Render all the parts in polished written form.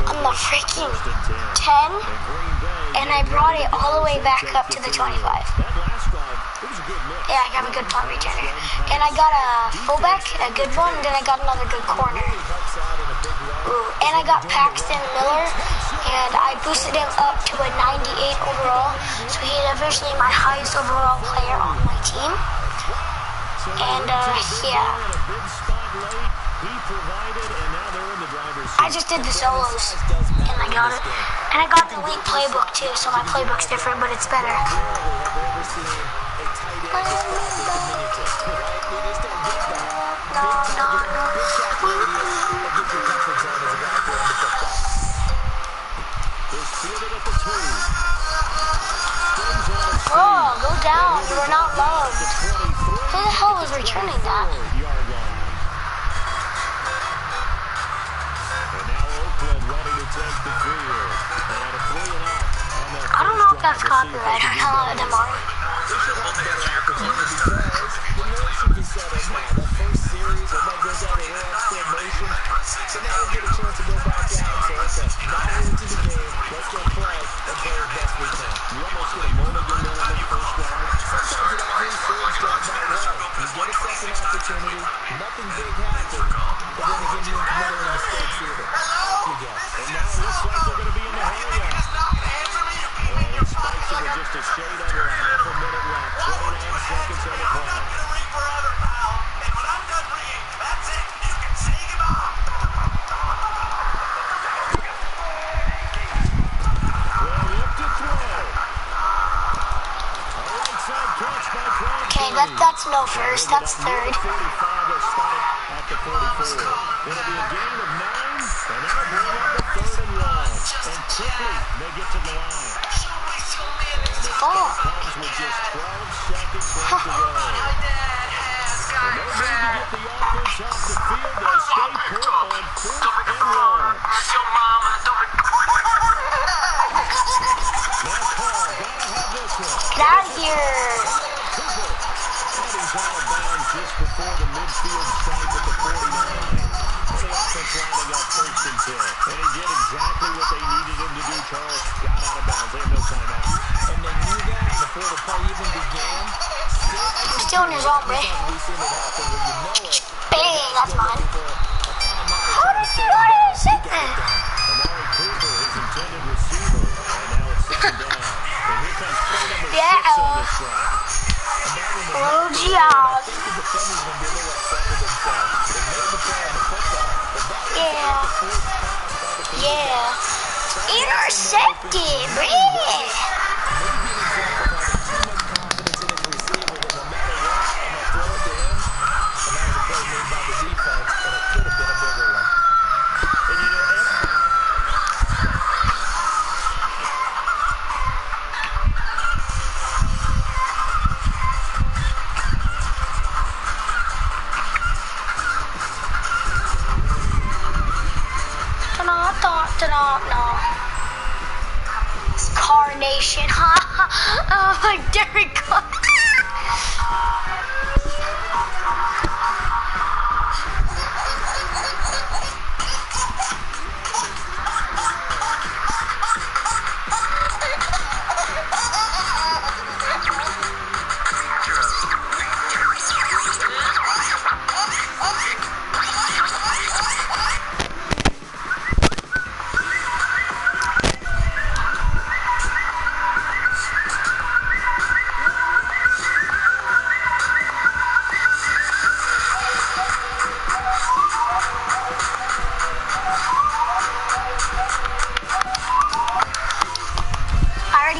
on the freaking 10, and I brought it all the way back up to the 25. Yeah, I got a good punt returner. And I got a fullback, a good one, and then I got another good corner. Ooh, and I got Paxton Miller, and I boosted him up to a 98 overall, so he's officially my highest overall player on my team. And, yeah. I just did the solos, and I got it. And I got the elite playbook, too, so my playbook's different, but it's better. Oh, go down. You are not loved. Who the hell was returning that? I don't know if that's copyright or not, Damari. That's no first, that's third. Get out of here. Just before the midfield stripe at the 49. The offense lining up first and 10. And he did exactly what they needed him to do, Charles. Got out of bounds. They have no timeout. And they knew that before the play even began. Still in his own way. Bang, that's mine. How did you sit there? Amari Cooper, his intended receiver. And now it's second down. And here comes play number 6 on this drive. Oh, geez. Yeah. Intercepted, man. No. Carnation, oh my Derek.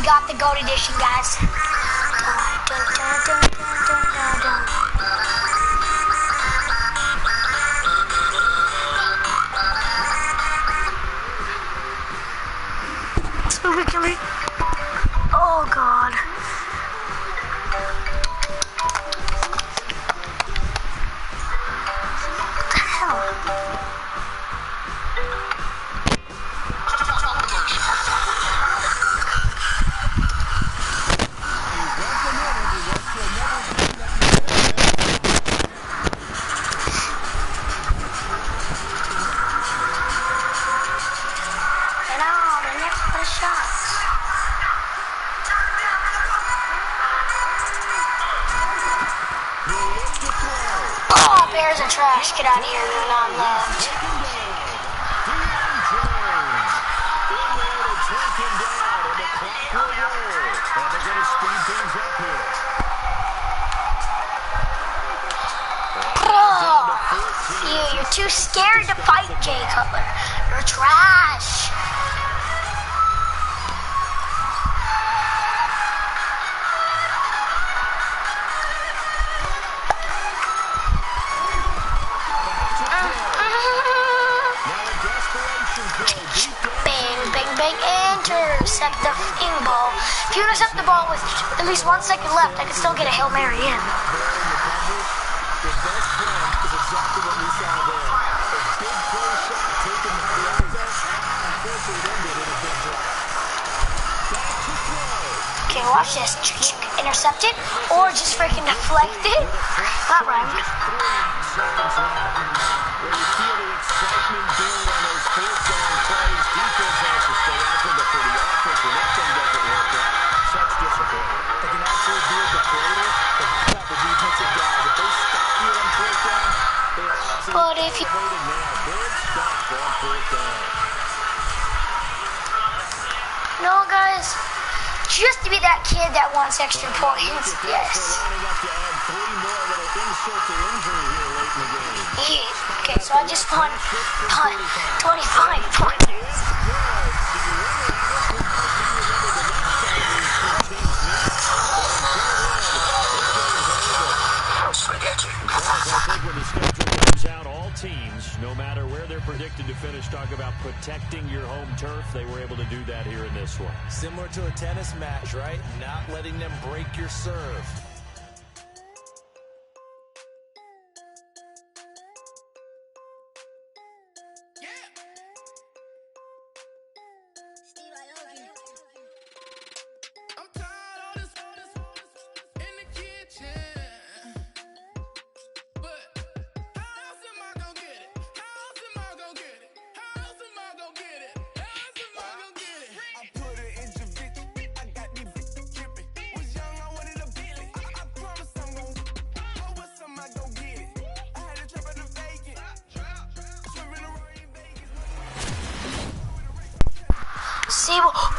Got the GOAT edition, guys. Oh God. What the hell? There's a trash. Get out of here. You're not loved. You're too scared to fight, Jay Cutler. You're trash. Bang, intercept the ball. If you intercept the ball with at least 1 second left, I could still get a Hail Mary in. Okay, watch this. Intercept it, or just freaking deflect it. That rhymed. But if you... No, guys. Just to be that kid that wants extra points. Yes. Yeah. Okay, so I just won 25 points. Teams, no matter where they're predicted to finish, talk about protecting your home turf. They were able to do that here in this one. Similar to a tennis match, right? Not letting them break your serve.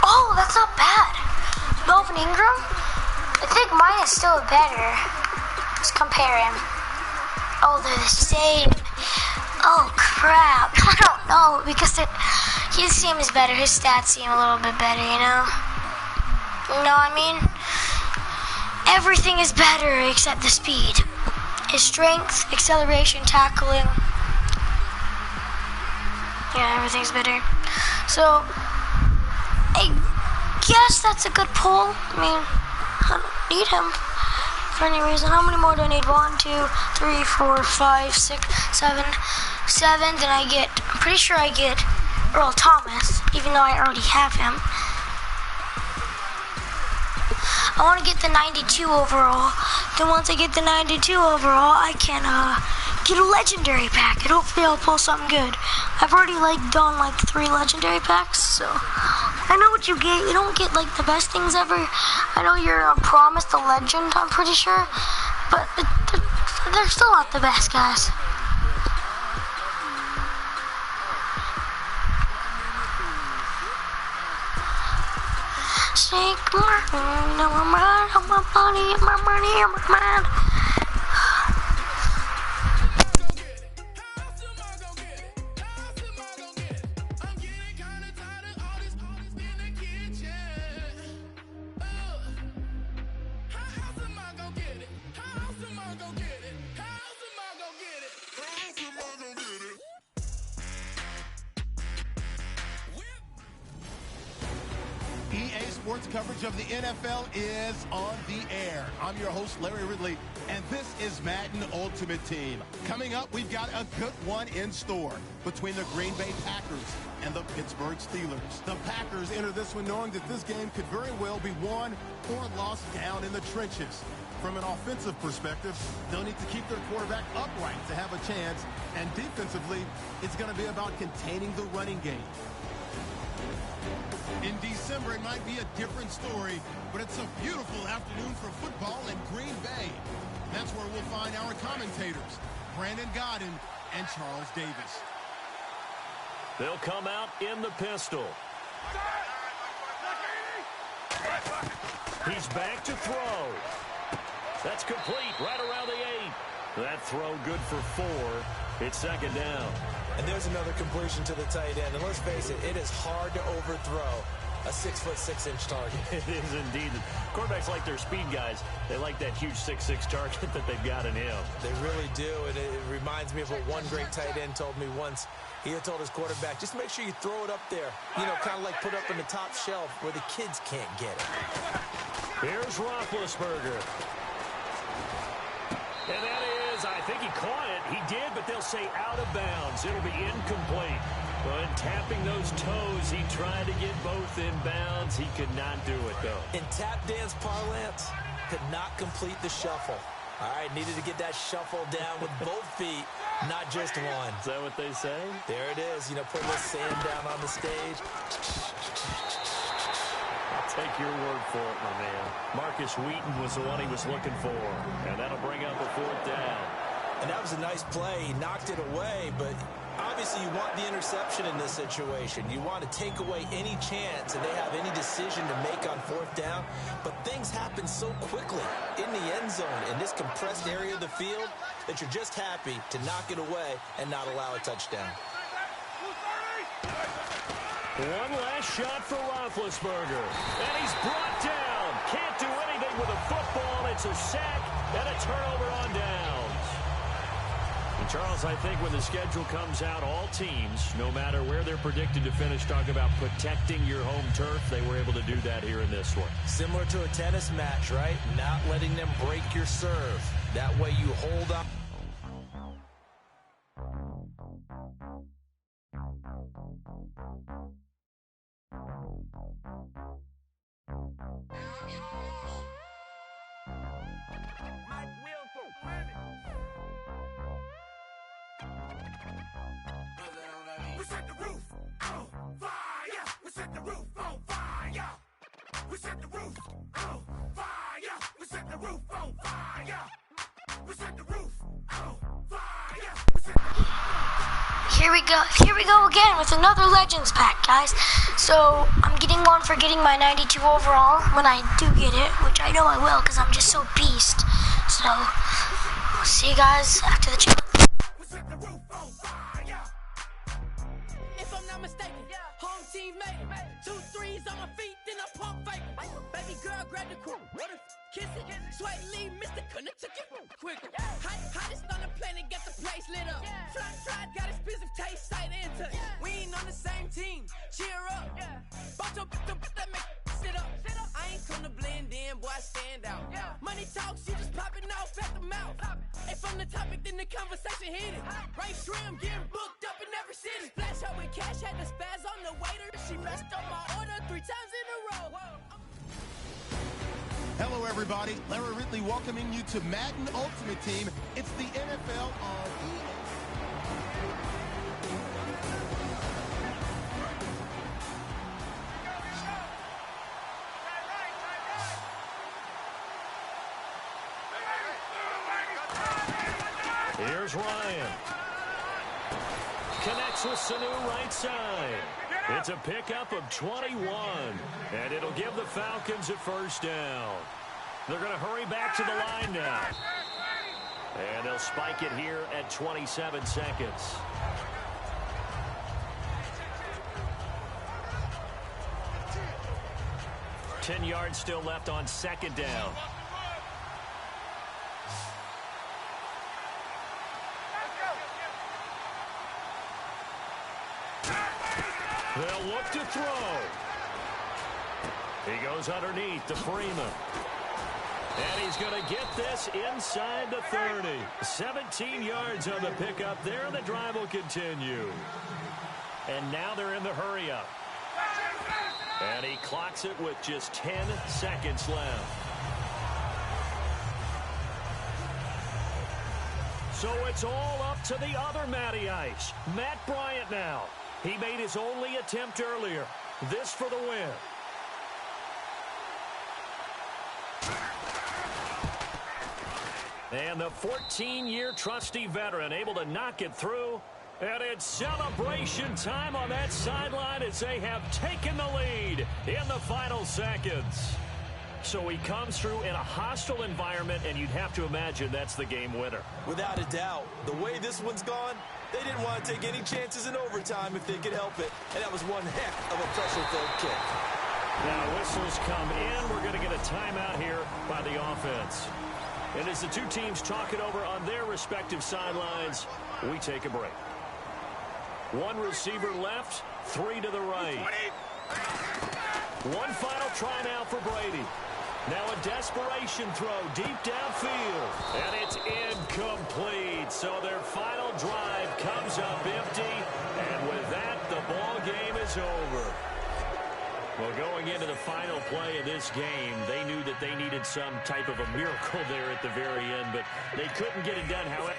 Oh, that's not bad. Melvin Ingram? I think mine is still better. Let's compare him. Oh, they're the same. Oh, crap. I don't know, because his team is better. His stats seem a little bit better, you know? You know what I mean? Everything is better except the speed. His strength, acceleration, tackling. Yeah, everything's better. So... I guess that's a good pull. I mean, I don't need him for any reason. How many more do I need? 1, 2, 3, 4, 5, 6, 7. 7. Then I'm pretty sure I get Earl Thomas, even though I already have him. I want to get the 92 overall. Then once I get the 92 overall, I can get a legendary pack, and hopefully I'll pull something good. I've already done 3 legendary packs, so I know what you get. You don't get the best things ever. I know you're promised a legend, I'm pretty sure, but they're still not the best, guys. Shake my mind, on my body, my money, on my mind. Sports coverage of the NFL is on the air. I'm your host, Larry Ridley, and this is Madden Ultimate Team. Coming up, we've got a good one in store between the Green Bay Packers and the Pittsburgh Steelers. The Packers enter this one knowing that this game could very well be won or lost down in the trenches. From an offensive perspective, they'll need to keep their quarterback upright to have a chance, and defensively, it's going to be about containing the running game. In December, it might be a different story, but it's a beautiful afternoon for football in Green Bay. That's where we'll find our commentators. Brandon Godden and Charles Davis. They'll come out in the pistol. He's back to throw. That's complete right around the 8. That throw good for 4. It's second down. And there's another completion to the tight end. And let's face it, it is hard to overthrow a 6'6" target. It is indeed. Quarterbacks like their speed guys. They like that huge 6'6" target that they've got in him. They really do, and it reminds me of what one great tight end told me once. He had told his quarterback, just make sure you throw it up there. You know, kind of like put up in the top shelf where the kids can't get it. Here's Roethlisberger. And that is, I think he caught it. He did, but they'll say out of bounds. It'll be incomplete. But tapping those toes, he tried to get both in bounds. He could not do it, though. In tap dance parlance, could not complete the shuffle. All right, needed to get that shuffle down with both feet, not just one. Is that what they say? There it is. You know, put a little sand down on the stage. I'll take your word for it, my man. Marcus Wheaton was the one he was looking for. And that'll bring up a 4th down. And that was a nice play. He knocked it away, but obviously you want the interception in this situation. You want to take away any chance that they have any decision to make on 4th down. But things happen so quickly in the end zone in this compressed area of the field that you're just happy to knock it away and not allow a touchdown. One last shot for Roethlisberger. And he's brought down. Can't do anything with a football. It's a sack and a turnover on downs. And Charles, I think when the schedule comes out, all teams, no matter where they're predicted to finish, talk about protecting your home turf. They were able to do that here in this one. Similar to a tennis match, right? Not letting them break your serve. That way you hold up. We set the roof on fire. We set the roof on fire. We set the roof on fire. We set the roof on fire. We set the roof on fire. We set the roof on fire. Here we go again with another Legends pack, guys. So I'm getting one for getting my 92 overall when I do get it, which I know I will because I'm just so beast. So I'll see you guys after the challenge. We set the roof on fire. If I'm not mistaken, home team made it. 2 threes on my feet, then I pump fake. Baby girl, grab the crew. Kiss it. Sweat lead, Mr. Couldn't took it quicker. Hottest on the planet, got the place lit up. Fly, got expensive taste, sight and touch. We ain't on the same team. Cheer up. Bunch of that make sit up. I ain't come to blend in, boy, I stand out. Money talks, you just popping off at the mouth. If I'm the topic, then the conversation hit it. Right shrimp, getting booked up in every city. Splash out with cash, had the spaz on the waiter. She messed up my order 3 times in a row. Hello, everybody. Larry Ridley welcoming you to Madden Ultimate Team. It's the NFL on EA. Here's Ryan. Connects with Sanu right side. It's a pickup of 21, and it'll give the Falcons a 1st down. They're going to hurry back to the line now. And they'll spike it here at 27 seconds. Ten yards still left on 2nd down. They'll look to throw. He goes underneath to Freeman. And he's going to get this inside the 30. 17 yards on the pickup there, and the drive will continue. And now they're in the hurry-up. And he clocks it with just 10 seconds left. So it's all up to the other Matty Ice. Matt Bryant now. He made his only attempt earlier. This for the win. And the 14-year trusty veteran able to knock it through. And it's celebration time on that sideline as they have taken the lead in the final seconds. So he comes through in a hostile environment, and you'd have to imagine that's the game winner. Without a doubt. The way this one's gone, they didn't want to take any chances in overtime if they could help it. And that was one heck of a pressure-filled kick. Now whistles come in. We're going to get a timeout here by the offense. And as the two teams talk it over on their respective sidelines, we take a break. One receiver left, three to the right. One final try now for Brady. Now a desperation throw deep downfield. And it's incomplete. So their final drive comes up empty. And with that, the ball game is over. Well, going into the final play of this game, they knew that they needed some type of a miracle there at the very end, but they couldn't get it done, however.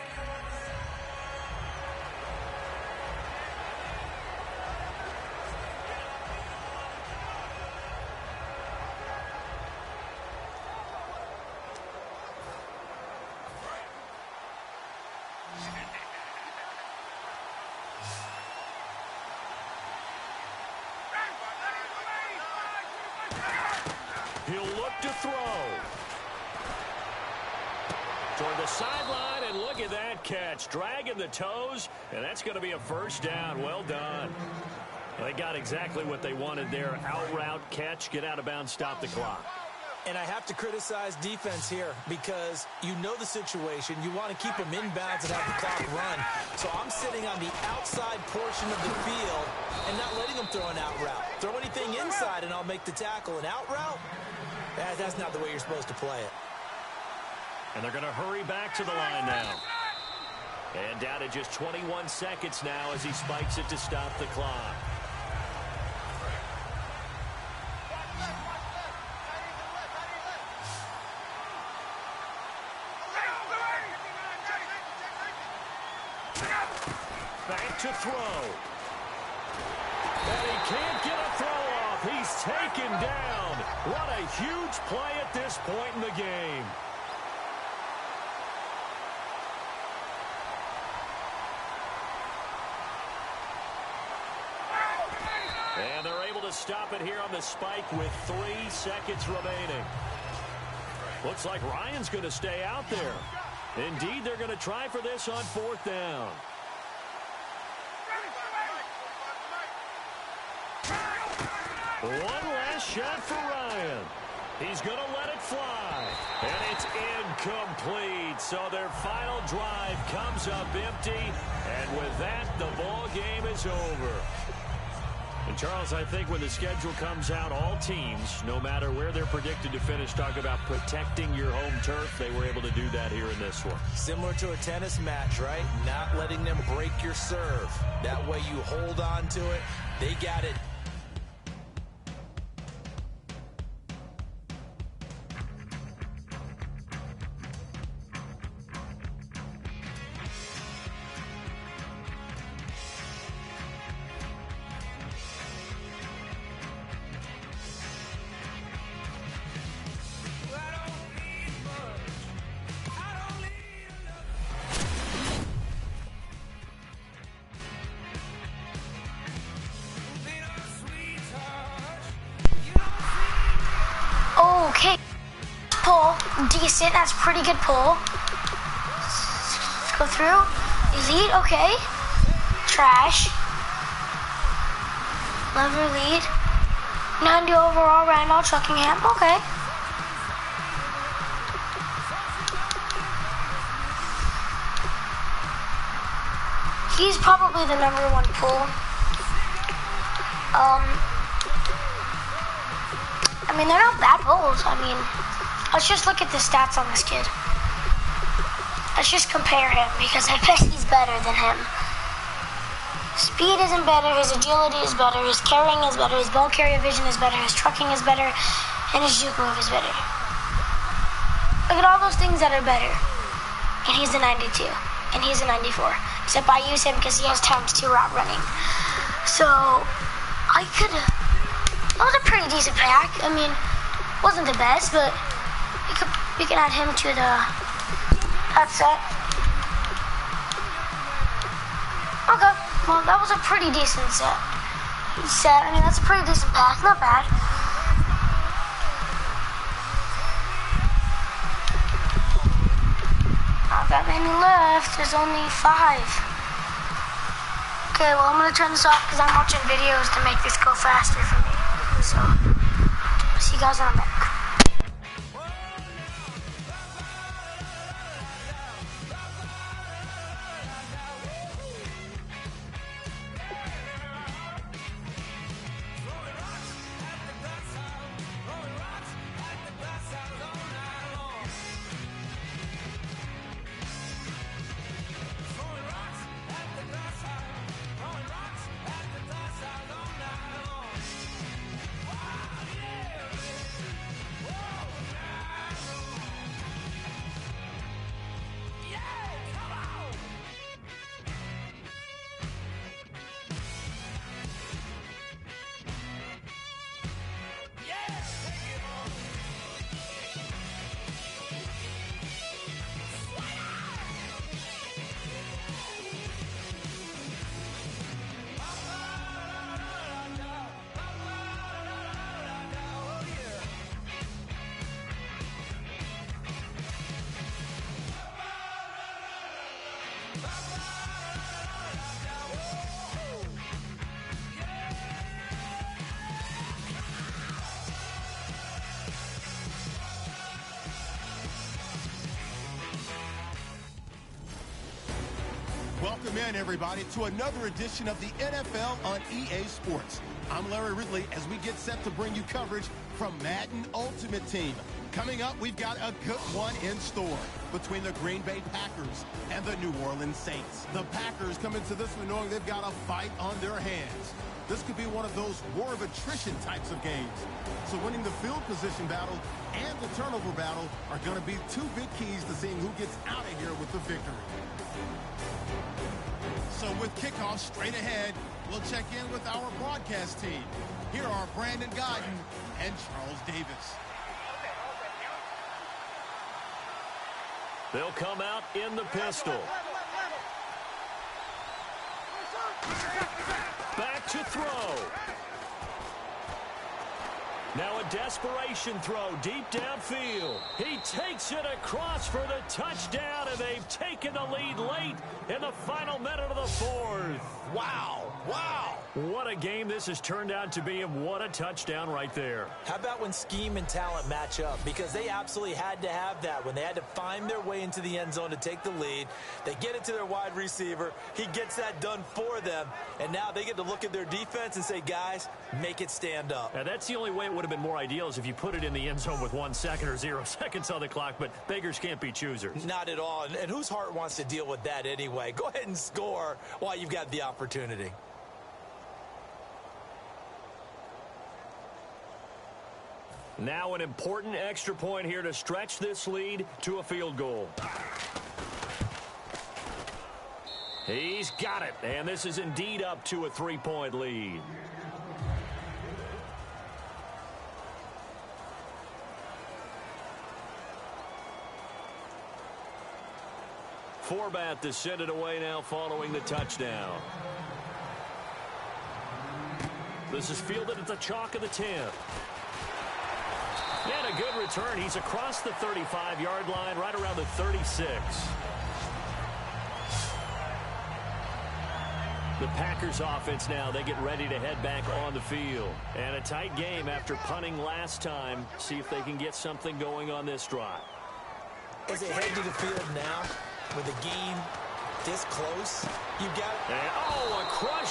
He'll look to throw. Toward the sideline, and look at that catch. Dragging the toes, and that's going to be a first down. Well done. They got exactly what they wanted there. Out route, catch, get out of bounds, stop the clock. And I have to criticize defense here because you know the situation. You want to keep them inbounds and have the clock run. So I'm sitting on the outside portion of the field and not letting them throw an out route. Throw anything inside and I'll make the tackle. An out route? That's not the way you're supposed to play it. And they're going to hurry back to the line now. And down to just 21 seconds now as he spikes it to stop the clock. Back to throw. And he can't get a throw off. He's taken down. What a huge play at this point in the game. And they're able to stop it here on the spike with 3 seconds remaining. Looks like Ryan's going to stay out there. Indeed, they're going to try for this on 4th down. One last shot for Ryan. He's going to let it fly. And it's incomplete. So their final drive comes up empty. And with that, the ball game is over. And, Charles, I think when the schedule comes out, all teams, no matter where they're predicted to finish, talk about protecting your home turf. They were able to do that here in this one. Similar to a tennis match, right? Not letting them break your serve. That way you hold on to it. They got it. Okay, pull, decent, that's pretty good pull. Let's go through, elite, okay. Trash. Lever lead. 90 overall, Randall Truckingham, okay. He's probably the #1 pull. I mean, they're not bad pulls. I mean, let's just look at the stats on this kid. Let's just compare him because I bet he's better than him. Speed isn't better, his agility is better, his carrying is better, his ball carrier vision is better, his trucking is better, and his juke move is better. Look at all those things that are better. And he's a 92, and he's a 94. Except I use him because he has ×2 route running. So, that was a pretty decent pack. I mean, wasn't the best, but we can add him to the That's it. Okay, well, that was a pretty decent set. I mean, that's a pretty decent pass. Not bad. Not that many left. There's only 5. Okay, well, I'm going to turn this off because I'm watching videos to make this go faster for me. So, see you guys in a minute. Welcome in, everybody, to another edition of the NFL on EA Sports. I'm Larry Ridley as we get set to bring you coverage from Madden Ultimate Team. Coming up, we've got a good one in store between the Green Bay Packers and the New Orleans Saints. The Packers come into this one knowing they've got a fight on their hands. This could be one of those war of attrition types of games. So winning the field position battle and the turnover battle are going to be two big keys to seeing who gets out of here with the victory. So with kickoff straight ahead, we'll check in with our broadcast team. Here are Brandon Godden and Charles Davis. They'll come out in the pistol. Back to throw. Now a desperation throw deep downfield. He takes it across for the touchdown, and they've taken the lead late in the final minute of the fourth. Wow. Wow. What a game this has turned out to be, and what a touchdown right there. How about when scheme and talent match up? Because they absolutely had to have that when they had to find their way into the end zone to take the lead. They get it to their wide receiver. He gets that done for them. And now they get to look at their defense and say, guys, make it stand up. Now, that's the only way it would have been more ideal is if you put it in the end zone with 1 second or 0 seconds on the clock. But beggars can't be choosers. Not at all. And whose heart wants to deal with that anyway? Go ahead and score while you've got the opportunity. Now an important extra point here to stretch this lead to a field goal. He's got it, and this is indeed up to a 3-point lead. Forbat to send it away now following the touchdown. This is fielded at the chalk of the 10. And a good return. He's across the 35-yard line, right around the 36. The Packers offense now, they get ready to head back on the field. And a tight game after punting last time. See if they can get something going on this drive. As they head to the field now, with the game this close, you got... And, oh, a crush.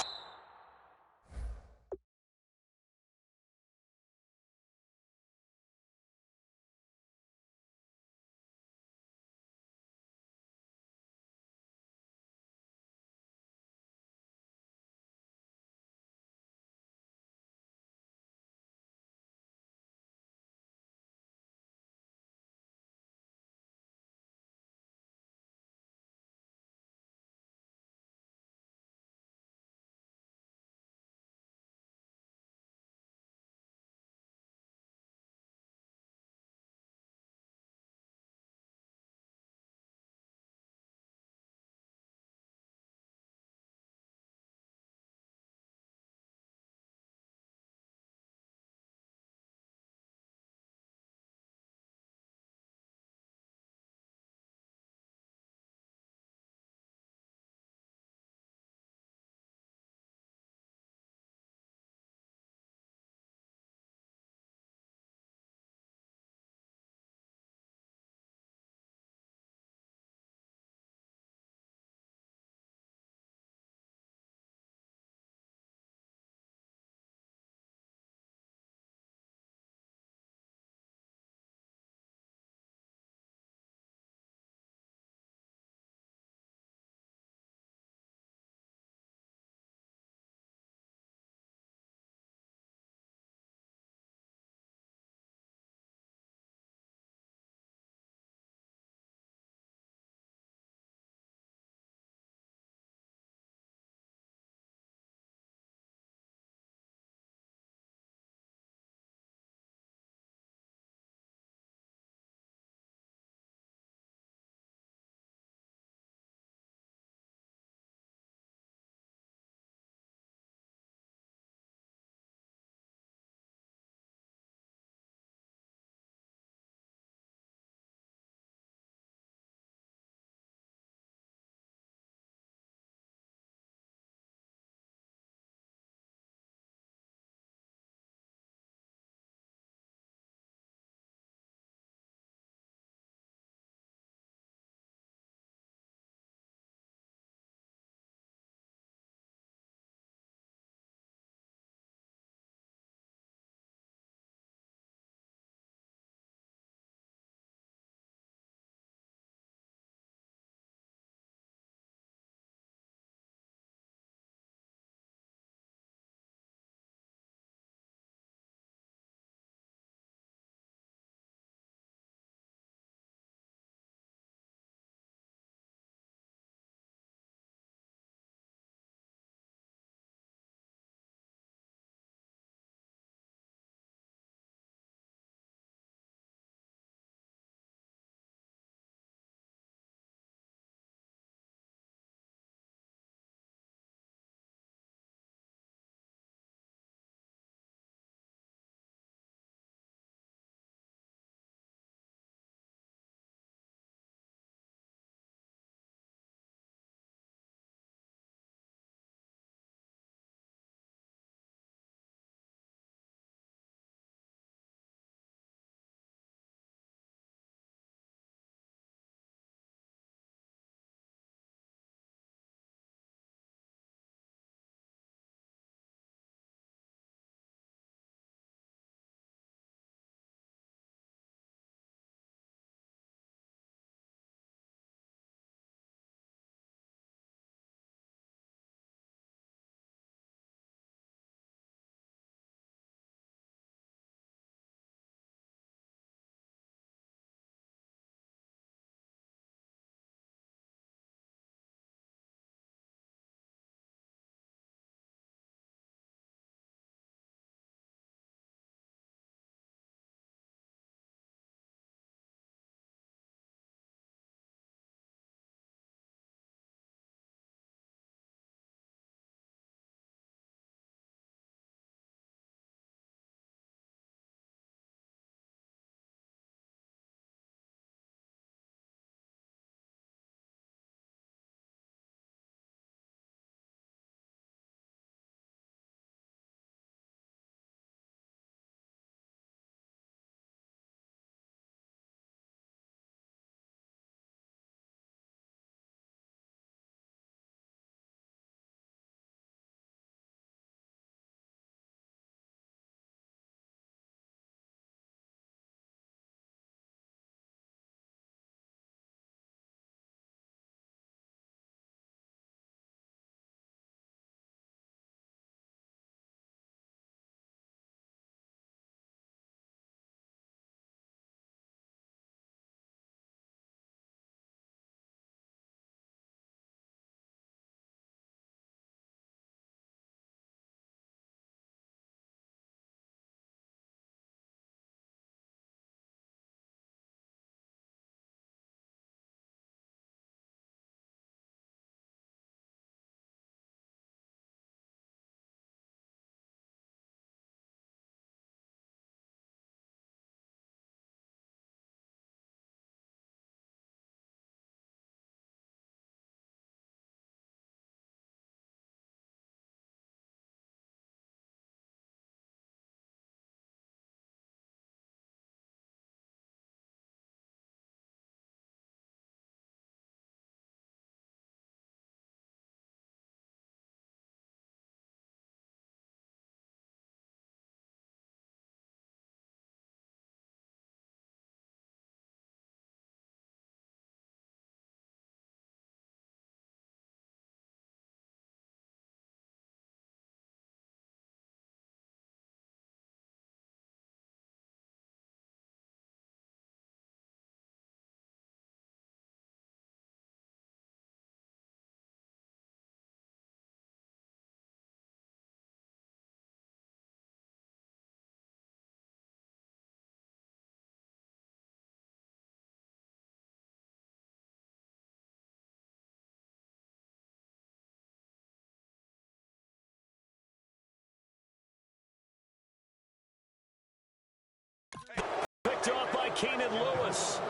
picked off by Keenan Lewis.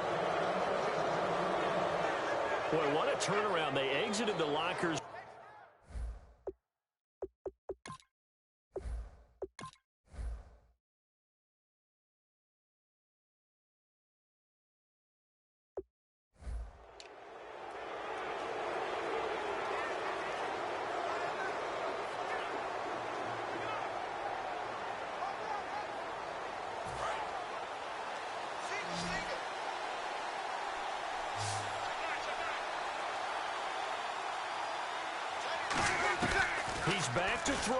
Boy, what a turnaround. They exited the lockers. He's back to throw.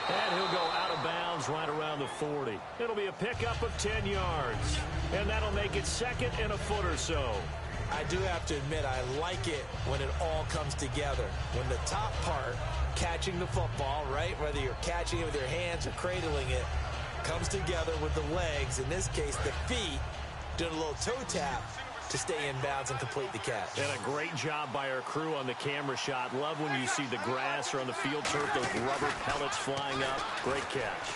And he'll go out of bounds right around the 40. It'll be a pickup of 10 yards. And that'll make it second and a foot or so. I do have to admit, I like it when it all comes together. When the top part, catching the football, right, whether you're catching it with your hands or cradling it, comes together with the legs, in this case the feet, doing a little toe tap to stay in bounds and complete the catch. And a great job by our crew on the camera shot. Love when you see the grass or on the field turf, those rubber pellets flying up. Great catch.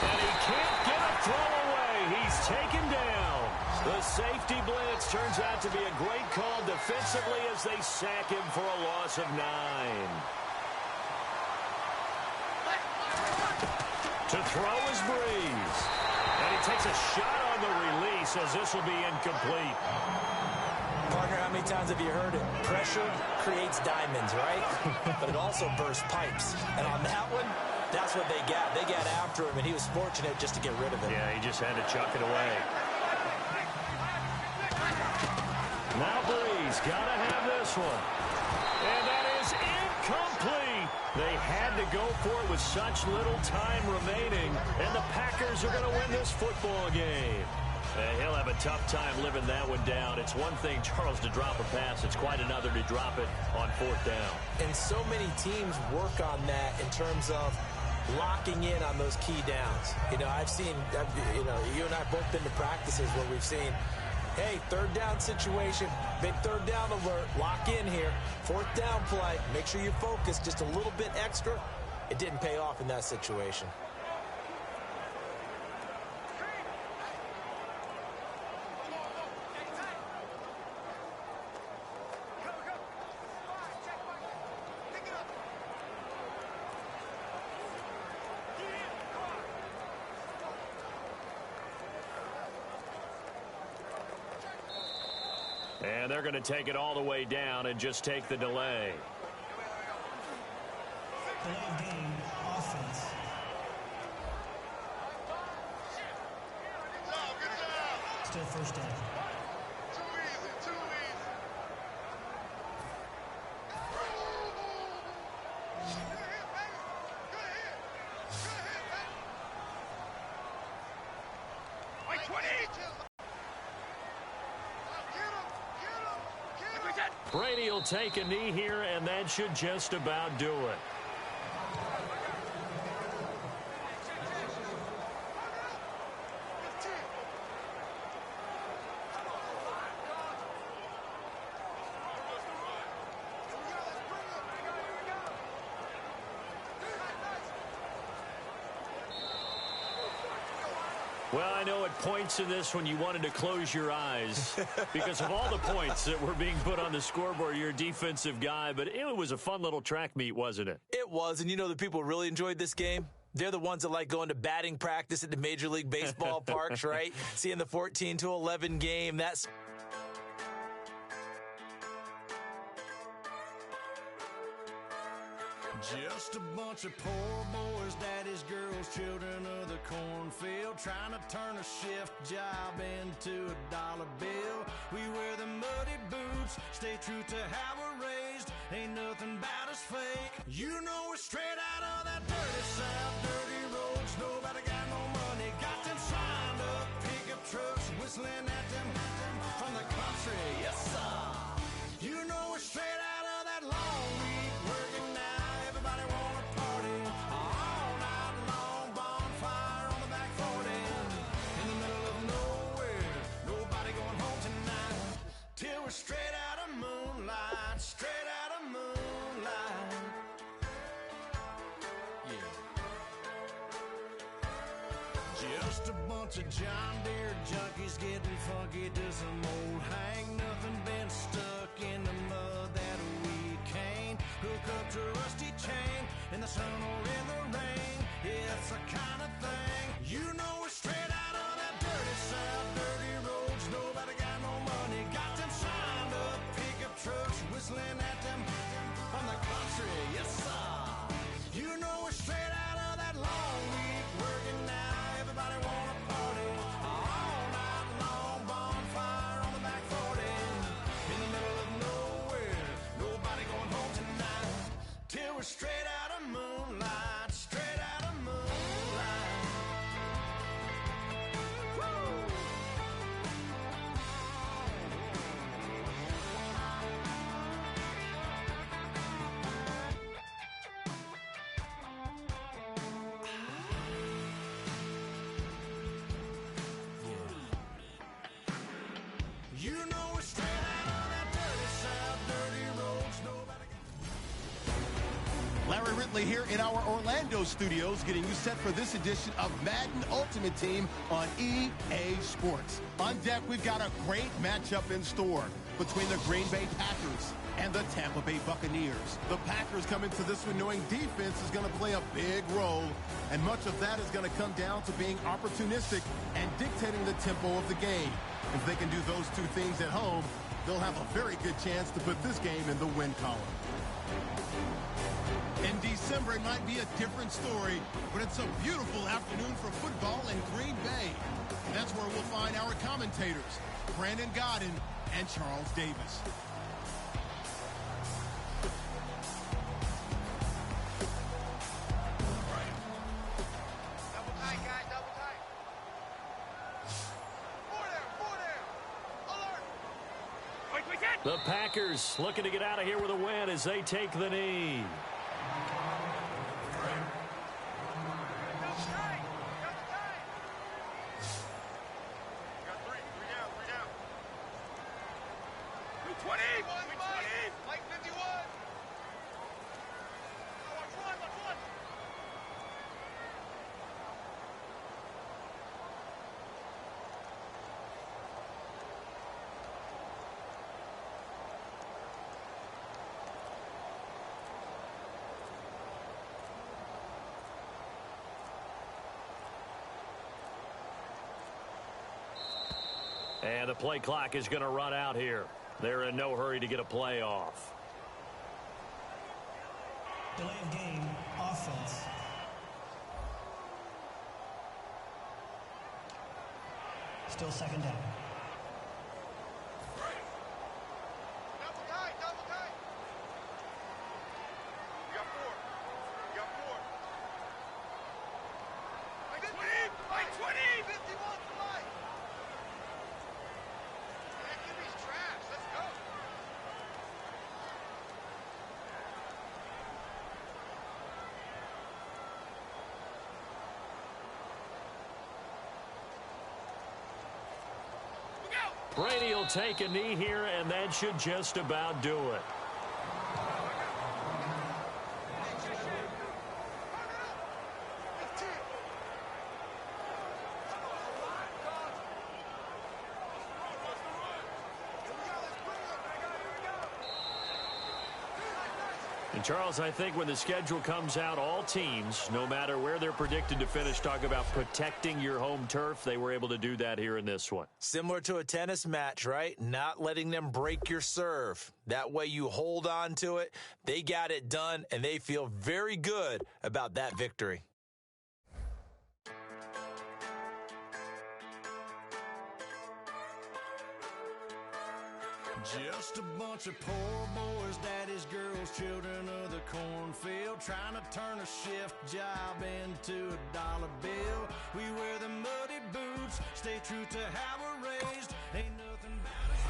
And he can't get a throw away. He's taken down. The safety blitz turns out to be a great call defensively as they sack him for a loss of 9. To throw is Breeze. And he takes a shot on the release as this will be incomplete. Partner, how many times have you heard it? Pressure creates diamonds, right? But it also bursts pipes. And on that one, that's what they got. They got after him, and he was fortunate just to get rid of it. Yeah, he just had to chuck it away. Now Breeze got to have this one. And that is incomplete. They had to go for it with such little time remaining. And the Packers are going to win this football game. He'll have a tough time living that one down. It's one thing, Charles, to drop a pass. It's quite another to drop it on 4th down. And so many teams work on that in terms of locking in on those key downs. You know, you and I have both been to practices where we've seen, hey, 3rd down situation, big 3rd down alert, lock in here. 4th down play, make sure you focus just a little bit extra. It didn't pay off in that situation. And they're going to take it all the way down and just take the delay. Delay of game, offense. Still 1st down. Too easy. Brady will take a knee here, and that should just about do it. Well, I know at points in this when you wanted to close your eyes because of all the points that were being put on the scoreboard. You're a defensive guy, but it was a fun little track meet, wasn't it? It was, and you know the people who really enjoyed this game? They're the ones that like going to batting practice at the Major League Baseball parks, right? Seeing the 14-11 game, that's... Just a bunch of poor boys, daddies, girls, children of the cornfield, trying to turn a shift job into a dollar bill. We wear the muddy boots, stay true to how we're raised. Ain't nothing about us fake. You know we're straight out of that dirty south, dirty roads. Nobody got no money, got them signed up pickup trucks, whistling at them from the country. Yes, sir. You know we're straight out of that long week working now. Everybody wanna party all night long, bonfire on the back 40, in the middle of nowhere, nobody going home tonight, till we're straight out of moonlight, straight out of moonlight, yeah. Just a bunch of John Deere junkies getting funky to some old hang. Nothing been stuck in the mud that we can't hook up to a rusty chain in the sun or in the rain. It's the kind of thing, you know, we're straight out of that dirty south, dirty roads. Nobody got no money, got them signed up pickup trucks whistling at them from the country. Yes, sir. You know, we're straight out of that long week working now. Everybody wanna party all night long, bonfire on the back 40 in the middle of nowhere. Nobody going home tonight till we're straight out of moonlight, straight out of moonlight. Woo! You know we're straight out of that dirty south, dirty roads. Nobody got... Larry Ridley here in our Orlando studios, getting you set for this edition of Madden Ultimate Team on EA Sports. On deck, we've got a great matchup in store between the Green Bay Packers and the Tampa Bay Buccaneers. The Packers come into this one knowing defense is going to play a big role, and much of that is going to come down to being opportunistic and dictating the tempo of the game. If they can do those two things at home, they'll have a very good chance to put this game in the win column. In December, it might be a different story, but it's a beautiful afternoon for football in Green Bay. That's where we'll find our commentators, Brandon Godden and Charles Davis. Double tight, guys, double tight. Four there, alert. The Packers looking to get out of here with a win as they take the knee. And the play clock is going to run out here. They're in no hurry to get a play off. Delay of game, offense. Still second down. Double tight, double tight. You got four. You got four. Like 20, like 20. 51 for life. Man, QB's trash. Let's go. Brady will take a knee here, and that should just about do it. And Charles, I think when the schedule comes out, all teams, no matter where they're predicted to finish, talk about protecting your home turf. They were able to do that here in this one. Similar to a tennis match, right? Not letting them break your serve. That way you hold on to it. They got it done, and they feel very good about that victory. Just a bunch of poor boys, daddy's girls, children of the cornfield, trying to turn a shift job into a dollar bill. We wear the muddy boots, stay true to how we're raised. Ain't nothing about us.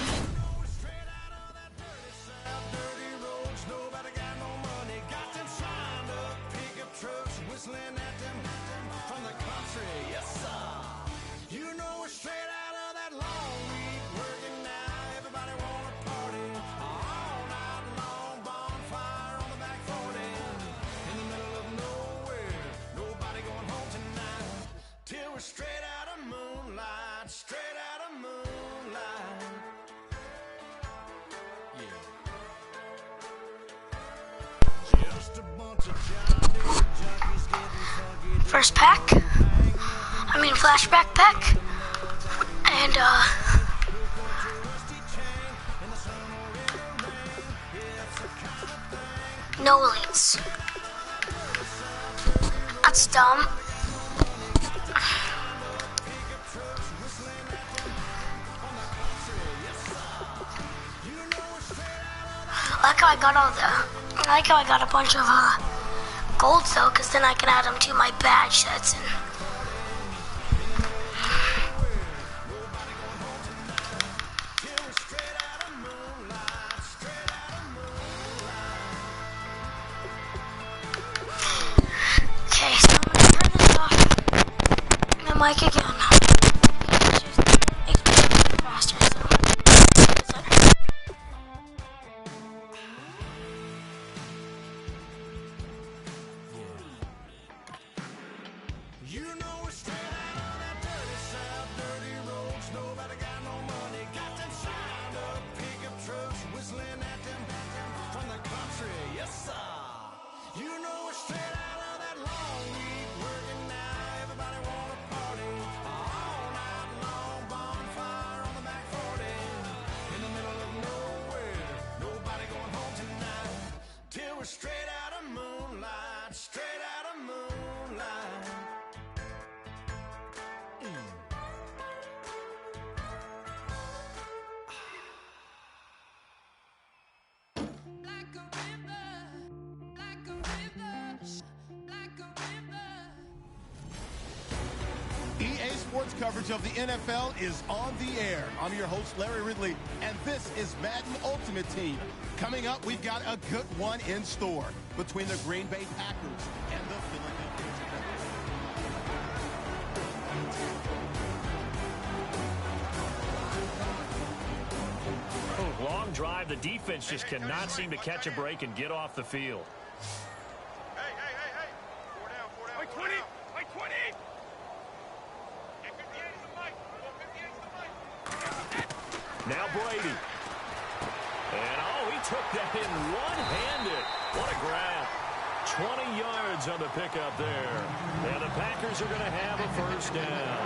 You know we're straight out of that dirty south, dirty roads. Nobody got no money, got them signed up pickup trucks, whistling at them from the country. Yes, sir. You know we're straight out of that long week working now. Everybody wanna party all night long, bonfire on the back 40 in the middle of nowhere. Nobody going home tonight first pack. Flashback pack. And, no elites. That's dumb. I like how I got a bunch of golds though, because then I can add them to my badge sets. And okay, so I'm gonna turn this off the mic again. It just makes me go faster. So. Straight out of moonlight, straight out of moonlight. Like a river, like a river, like a river. EA Sports coverage of the NFL is on the air. I'm your host, Larry Ridley, and this is Madden Ultimate Team. Coming up, we've got a good one in store between the Green Bay Packers and the Philadelphia Eagles. Long drive. The defense just cannot seem to catch a break and get off the field. Hey. 4 down. Like 20. Like 20. And 58 is the mic. 58 is the mic. Now Brady. And, he took that in one-handed. What a grab. 20 yards on the pickup there. And the Packers are going to have a first down.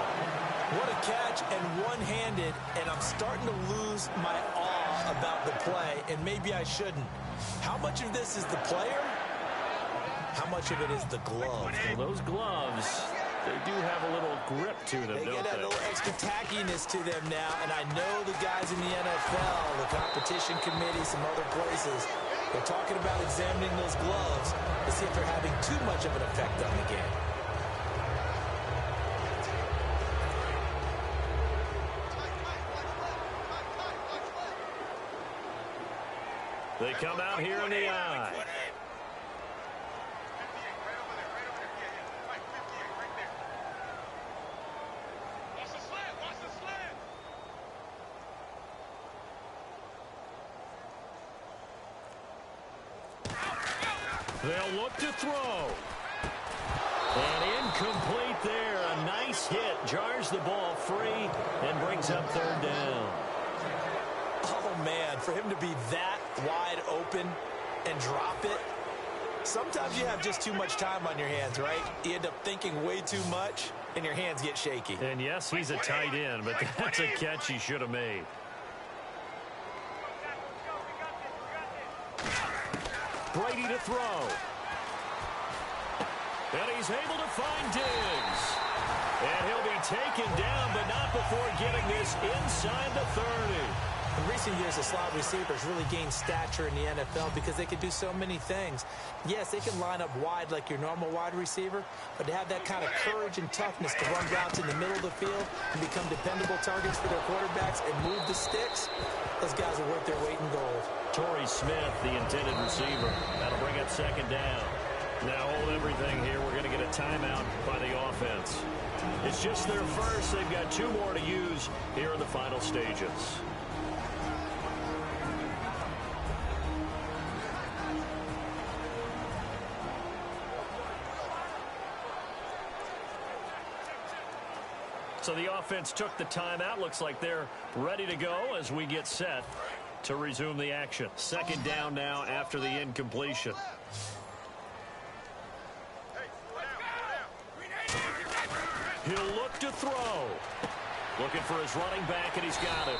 What a catch and one-handed, and I'm starting to lose my awe about the play, and maybe I shouldn't. How much of this is the player? How much of it is the glove? Well, those gloves, they do have a little grip to them, They don't get a they? little extra tackiness to them now, and I know the guys in the NFL, the competition committee, some other places, they're talking about examining those gloves to see if they're having too much of an effect on the game. They come out here in the eye. They'll look to throw. And incomplete there. A nice hit. Jars the ball free and brings up third down. Oh, man, for him to be that wide open and drop it. Sometimes you have just too much time on your hands, right? You end up thinking way too much, and your hands get shaky. And yes, he's a tight end, but that's a catch he should have made. Brady to throw. And he's able to find Diggs. And he'll be taken down, but not before getting this inside the 30. In recent years, the slot receivers really gained stature in the NFL because they can do so many things. Yes, they can line up wide like your normal wide receiver, but to have that kind of courage and toughness to run routes in the middle of the field and become dependable targets for their quarterbacks and move the sticks, those guys are worth their weight in gold. Torrey Smith, the intended receiver. That'll bring up second down. Now hold everything here. We're going to get a timeout by the offense. It's just their first. They've got 2 more to use here in the final stages. So the offense took the timeout. Looks like they're ready to go as we get set to resume the action. Second down now after the incompletion. He'll look to throw. Looking for his running back, and he's got it.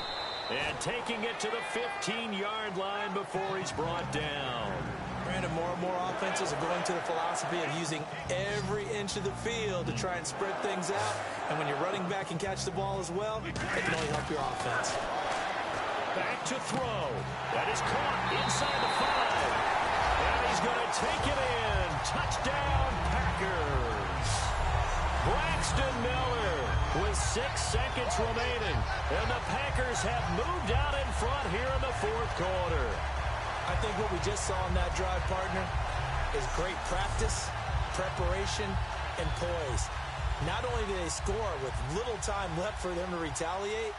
And taking it to the 15-yard line before he's brought down. Brandon, more and more offenses are going to the philosophy of using every inch of the field to try and spread things out. And when your running back can catch the ball as well, it can only help your offense. Back to throw. That is caught inside the 5. And he's going to take it in. Touchdown, Packers. Braxton Miller with 6 seconds remaining. And the Packers have moved out in front here in the fourth quarter. I think what we just saw in that drive, partner, is great practice, preparation, and poise. Not only did they score with little time left for them to retaliate,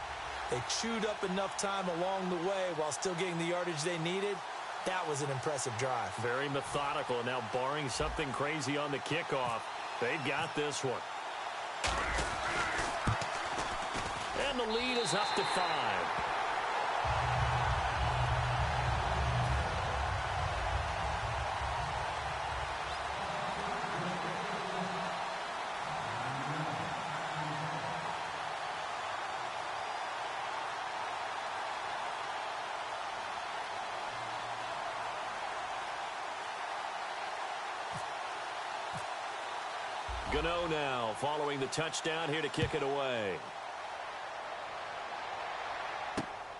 they chewed up enough time along the way while still getting the yardage they needed. That was an impressive drive. Very methodical. Now, barring something crazy on the kickoff, they've got this one. And the lead is up to 5. Gano now following the touchdown here to kick it away.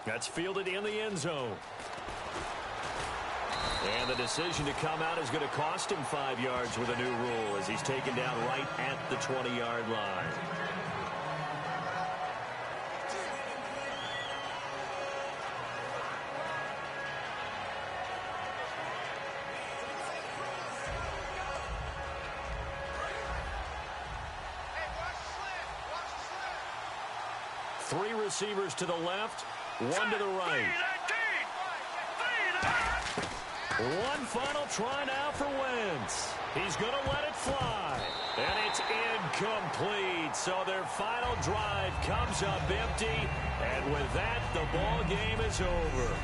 That's fielded in the end zone. And the decision to come out is going to cost him 5 yards with a new rule as he's taken down right at the 20-yard line. Three receivers to the left, one to the right. One final try now for Wentz. He's going to let it fly. And it's incomplete. So their final drive comes up empty. And with that, the ball game is over.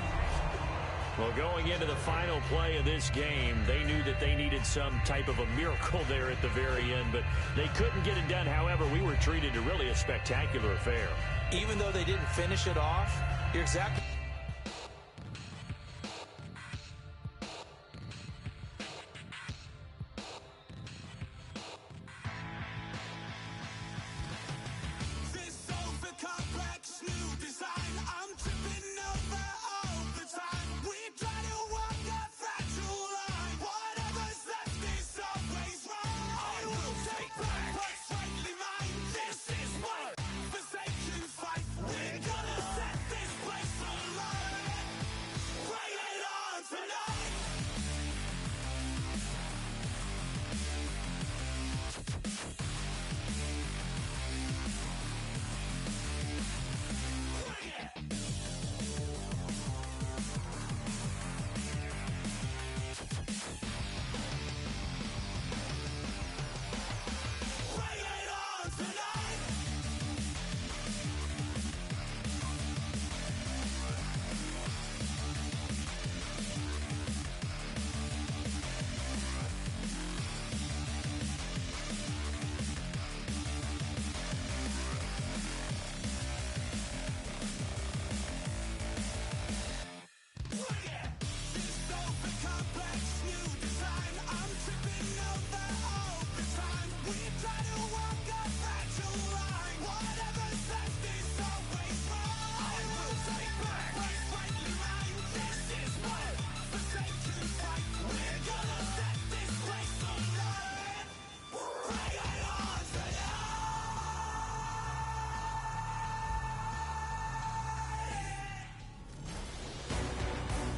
Well, going into the final play of this game, they knew that they needed some type of a miracle there at the very end, but they couldn't get it done. However, we were treated to really a spectacular affair. Even though they didn't finish it off, you're exactly...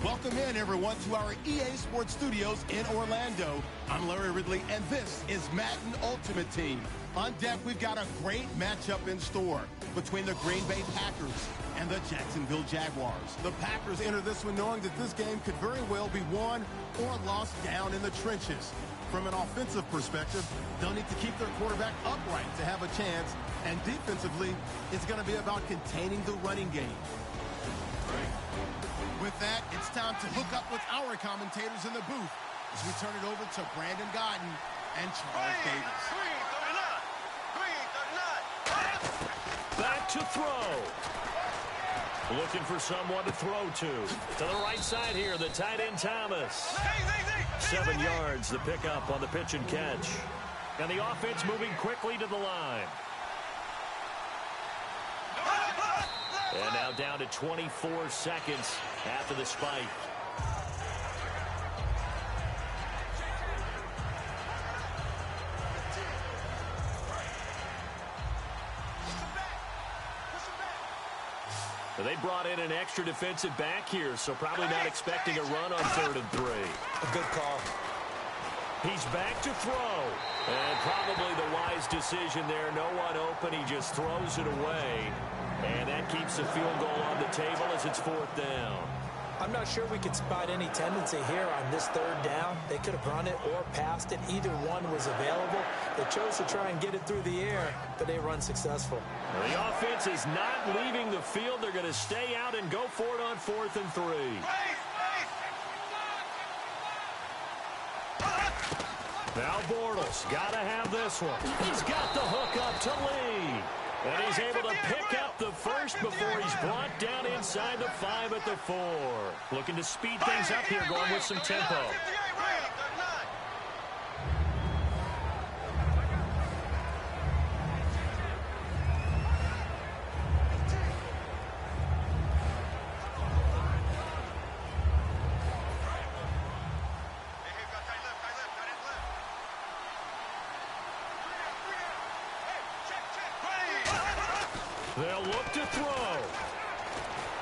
Welcome in, everyone, to our EA Sports Studios in Orlando. I'm Larry Ridley, and this is Madden Ultimate Team. On deck, we've got a great matchup in store between the Green Bay Packers and the Jacksonville Jaguars. The Packers enter this one knowing that this game could very well be won or lost down in the trenches. From an offensive perspective, they'll need to keep their quarterback upright to have a chance, and defensively, it's going to be about containing the running game. With that, it's time to hook up with our commentators in the booth as we turn it over to Brandon Godden and Charles Davis. Green 39. Green 39. to throw. Looking for someone to throw to. To the right side here, the tight end Thomas. 7 yards the pickup on the pitch and catch. And the offense moving quickly to the line. And now down to 24 seconds after the spike. They brought in an extra defensive back here, so probably not expecting a run on 3rd and 3. A good call. He's back to throw. And probably the wise decision there. No one open. He just throws it away. And that keeps the field goal on the table as it's 4th down. I'm not sure we could spot any tendency here on this 3rd down. They could have run it or passed it. Either one was available. They chose to try and get it through the air, but they were unsuccessful. Well, the offense is not leaving the field. They're going to stay out and go for it on 4th and 3. Now Bortles got to have this one. He's got the hook up to Lee. And he's able to pick up the first before he's brought down inside the 5 at the 4. Looking to speed things up here, going with some tempo. They'll look to throw.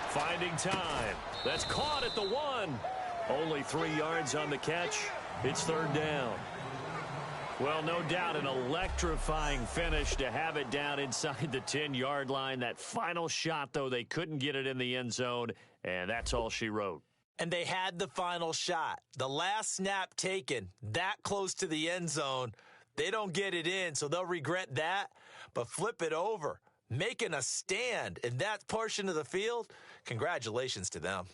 Finding time. That's caught at the 1. Only 3 yards on the catch. It's 3rd down. Well, no doubt an electrifying finish to have it down inside the 10-yard line. That final shot, though, they couldn't get it in the end zone, and that's all she wrote. And they had the final shot. The last snap taken that close to the end zone. They don't get it in, so they'll regret that, but flip it over. Making a stand in that portion of the field, congratulations to them.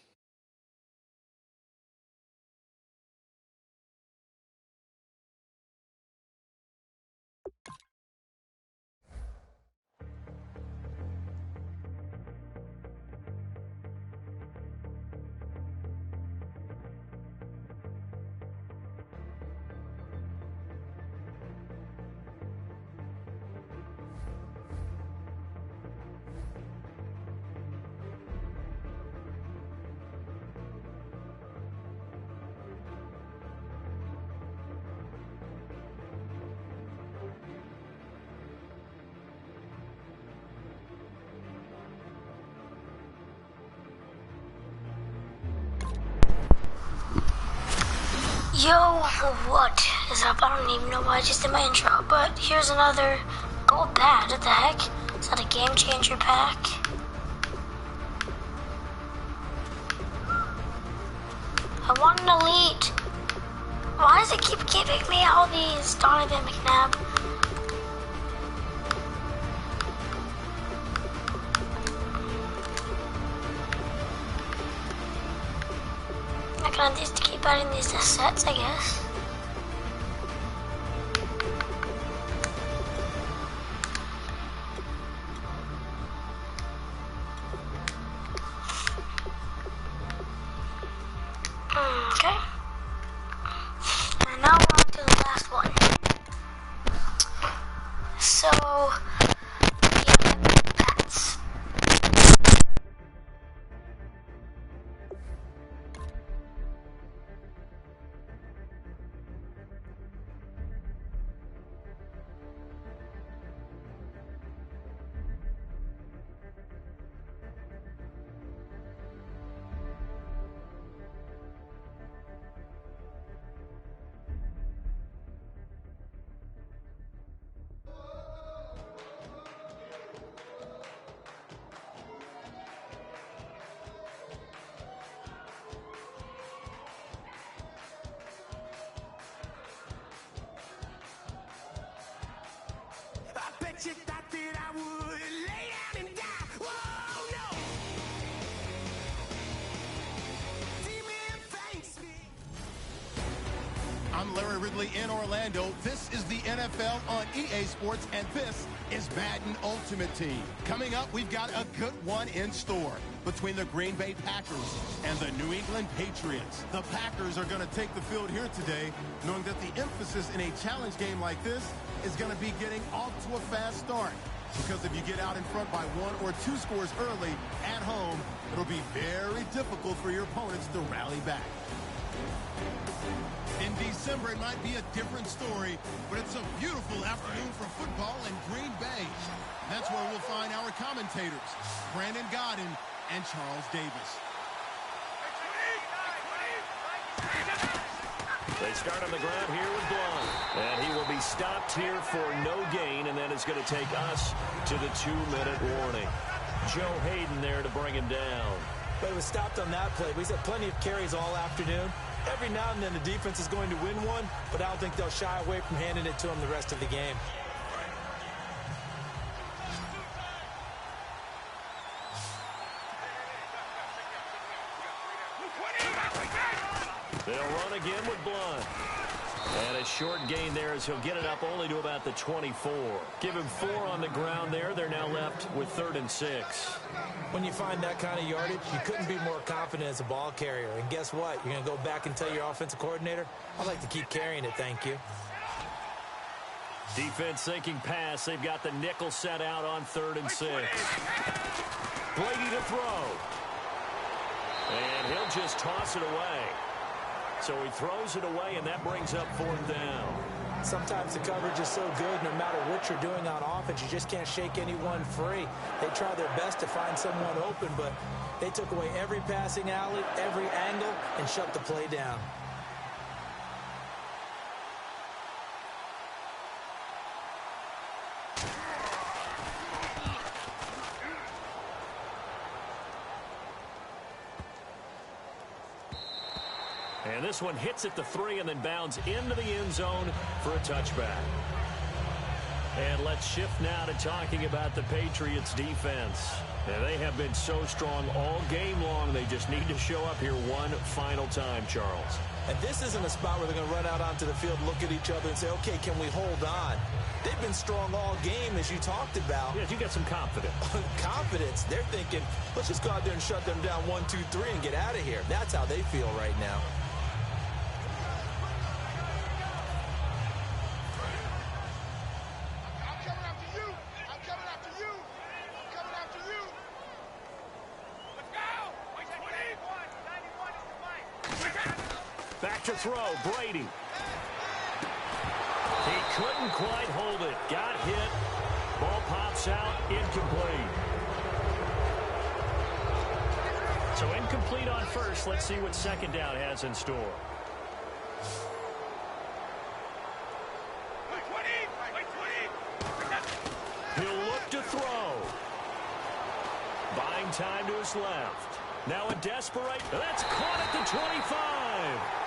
Yo, what is up? I don't even know why I just did my intro, but here's another gold bat. What the heck? Is that a game changer pack? I want an elite. Why does it keep giving me all these? Donovan McNabb. I can just keep adding these to sets, I guess. Okay. And now we're on to the last one. So, yeah, bats. I'm Larry Ridley in Orlando. This is the NFL on EA Sports, and this is Madden Ultimate Team. Coming up, we've got a good one in store between the Green Bay Packers and the New England Patriots. The Packers are going to take the field here today, knowing that the emphasis in a challenge game like this is going to be getting off to a fast start. Because if you get out in front by 1 or 2 scores early at home, it'll be very difficult for your opponents to rally back. In December, it might be a different story, but it's a beautiful afternoon for football in Green Bay. That's where we'll find our commentators, Brandon Godden and Charles Davis. They start on the ground here with Blunt. And he will be stopped here for no gain, and then it's going to take us to the 2-minute warning. Joe Hayden there to bring him down. But he was stopped on that play. He's had plenty of carries all afternoon. Every now and then the defense is going to win one, but I don't think they'll shy away from handing it to him the rest of the game. They'll run again with Blunt. And a short gain there as he'll get it up only to about the 24. Give him 4 on the ground there. They're now left with 3rd and 6. When you find that kind of yardage, you couldn't be more confident as a ball carrier. And guess what? You're going to go back and tell your offensive coordinator, I'd like to keep carrying it, thank you. Defense sinking pass. They've got the nickel set out on 3rd and 6. Brady to throw. And he'll just toss it away. So he throws it away, and that brings up 4th down. Sometimes the coverage is so good, no matter what you're doing on offense, you just can't shake anyone free. They try their best to find someone open, but they took away every passing alley, every angle, and shut the play down. And this one hits at the 3 and then bounds into the end zone for a touchback. And let's shift now to talking about the Patriots defense. And they have been so strong all game long. They just need to show up here one final time, Charles. And this isn't a spot where they're going to run out onto the field, look at each other and say, okay, can we hold on? They've been strong all game, as you talked about. Yes, you got some confidence. Confidence. They're thinking, let's just go out there and shut them down 1, 2, 3 and get out of here. That's how they feel right now. Back to throw, Brady. He couldn't quite hold it. Got hit. Ball pops out, incomplete. So incomplete on first. Let's see what 2nd down has in store. He'll look to throw. Buying time to his left. Now a desperate. That's caught at the 25.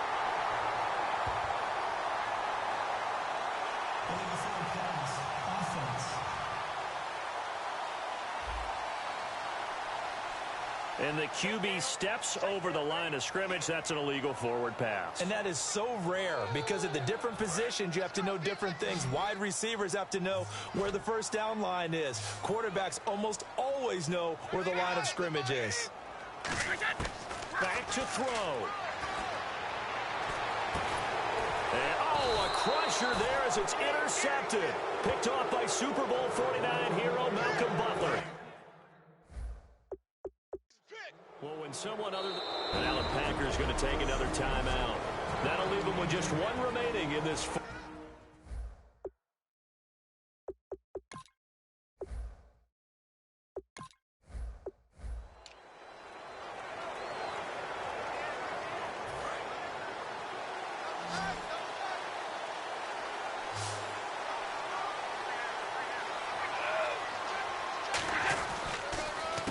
And the QB steps over the line of scrimmage. That's an illegal forward pass. And that is so rare because at the different positions, you have to know different things. Wide receivers have to know where the first down line is. Quarterbacks almost always know where the line of scrimmage is. Back to throw. And, oh, a crusher there as it's intercepted. Picked off by Super Bowl 49 hero Malcolm Butler. Well, when someone other than now the Packers going to take another timeout. That'll leave them with just 1 remaining in this.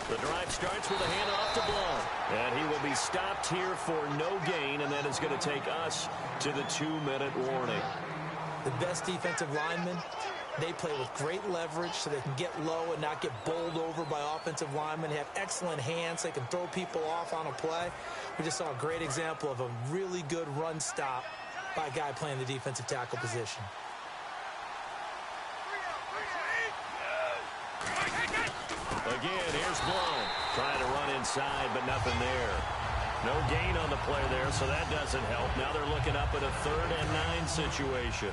The drive starts with a handoff to Blunt. And he will be stopped here for no gain, and that is going to take us to the 2-minute warning. The best defensive linemen, they play with great leverage so they can get low and not get bowled over by offensive linemen. They have excellent hands. They can throw people off on a play. We just saw a great example of a really good run stop by a guy playing the defensive tackle position. Again, here's Blount. Trying to run inside, but nothing there. No gain on the play there, so that doesn't help. Now they're looking up at a 3rd and 9 situation.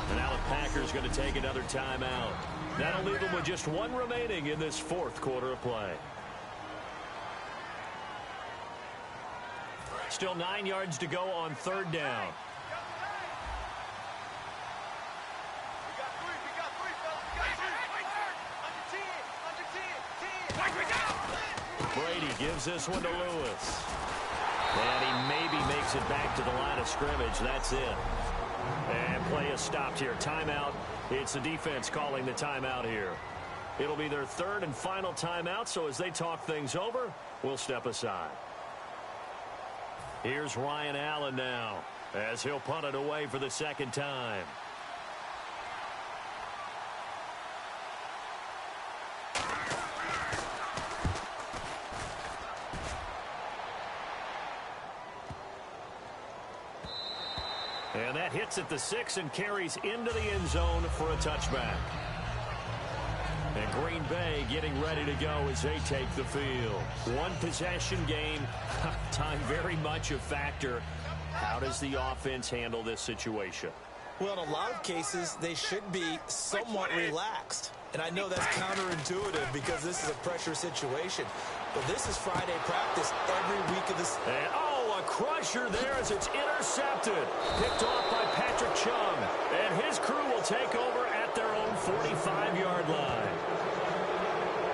And now the Packers going to take another timeout. That'll leave them with just 1 remaining in this 4th quarter of play. Still 9 yards to go on 3rd down. Brady gives this one to Lewis. And he maybe makes it back to the line of scrimmage. That's it. And play is stopped here. Timeout. It's the defense calling the timeout here. It'll be their 3rd and final timeout, so as they talk things over, we'll step aside. Here's Ryan Allen now, as he'll punt it away for the 2nd time. And that hits at the 6 and carries into the end zone for a touchback. And Green Bay getting ready to go as they take the field. 1 possession game. Time very much a factor. How does the offense handle this situation? Well, in a lot of cases, they should be somewhat relaxed. And I know that's counterintuitive because this is a pressure situation. But this is Friday practice every week of this. And, a crusher there as it's intercepted. Picked off by Patrick Chung. And his crew will take over at their own 45-yard line.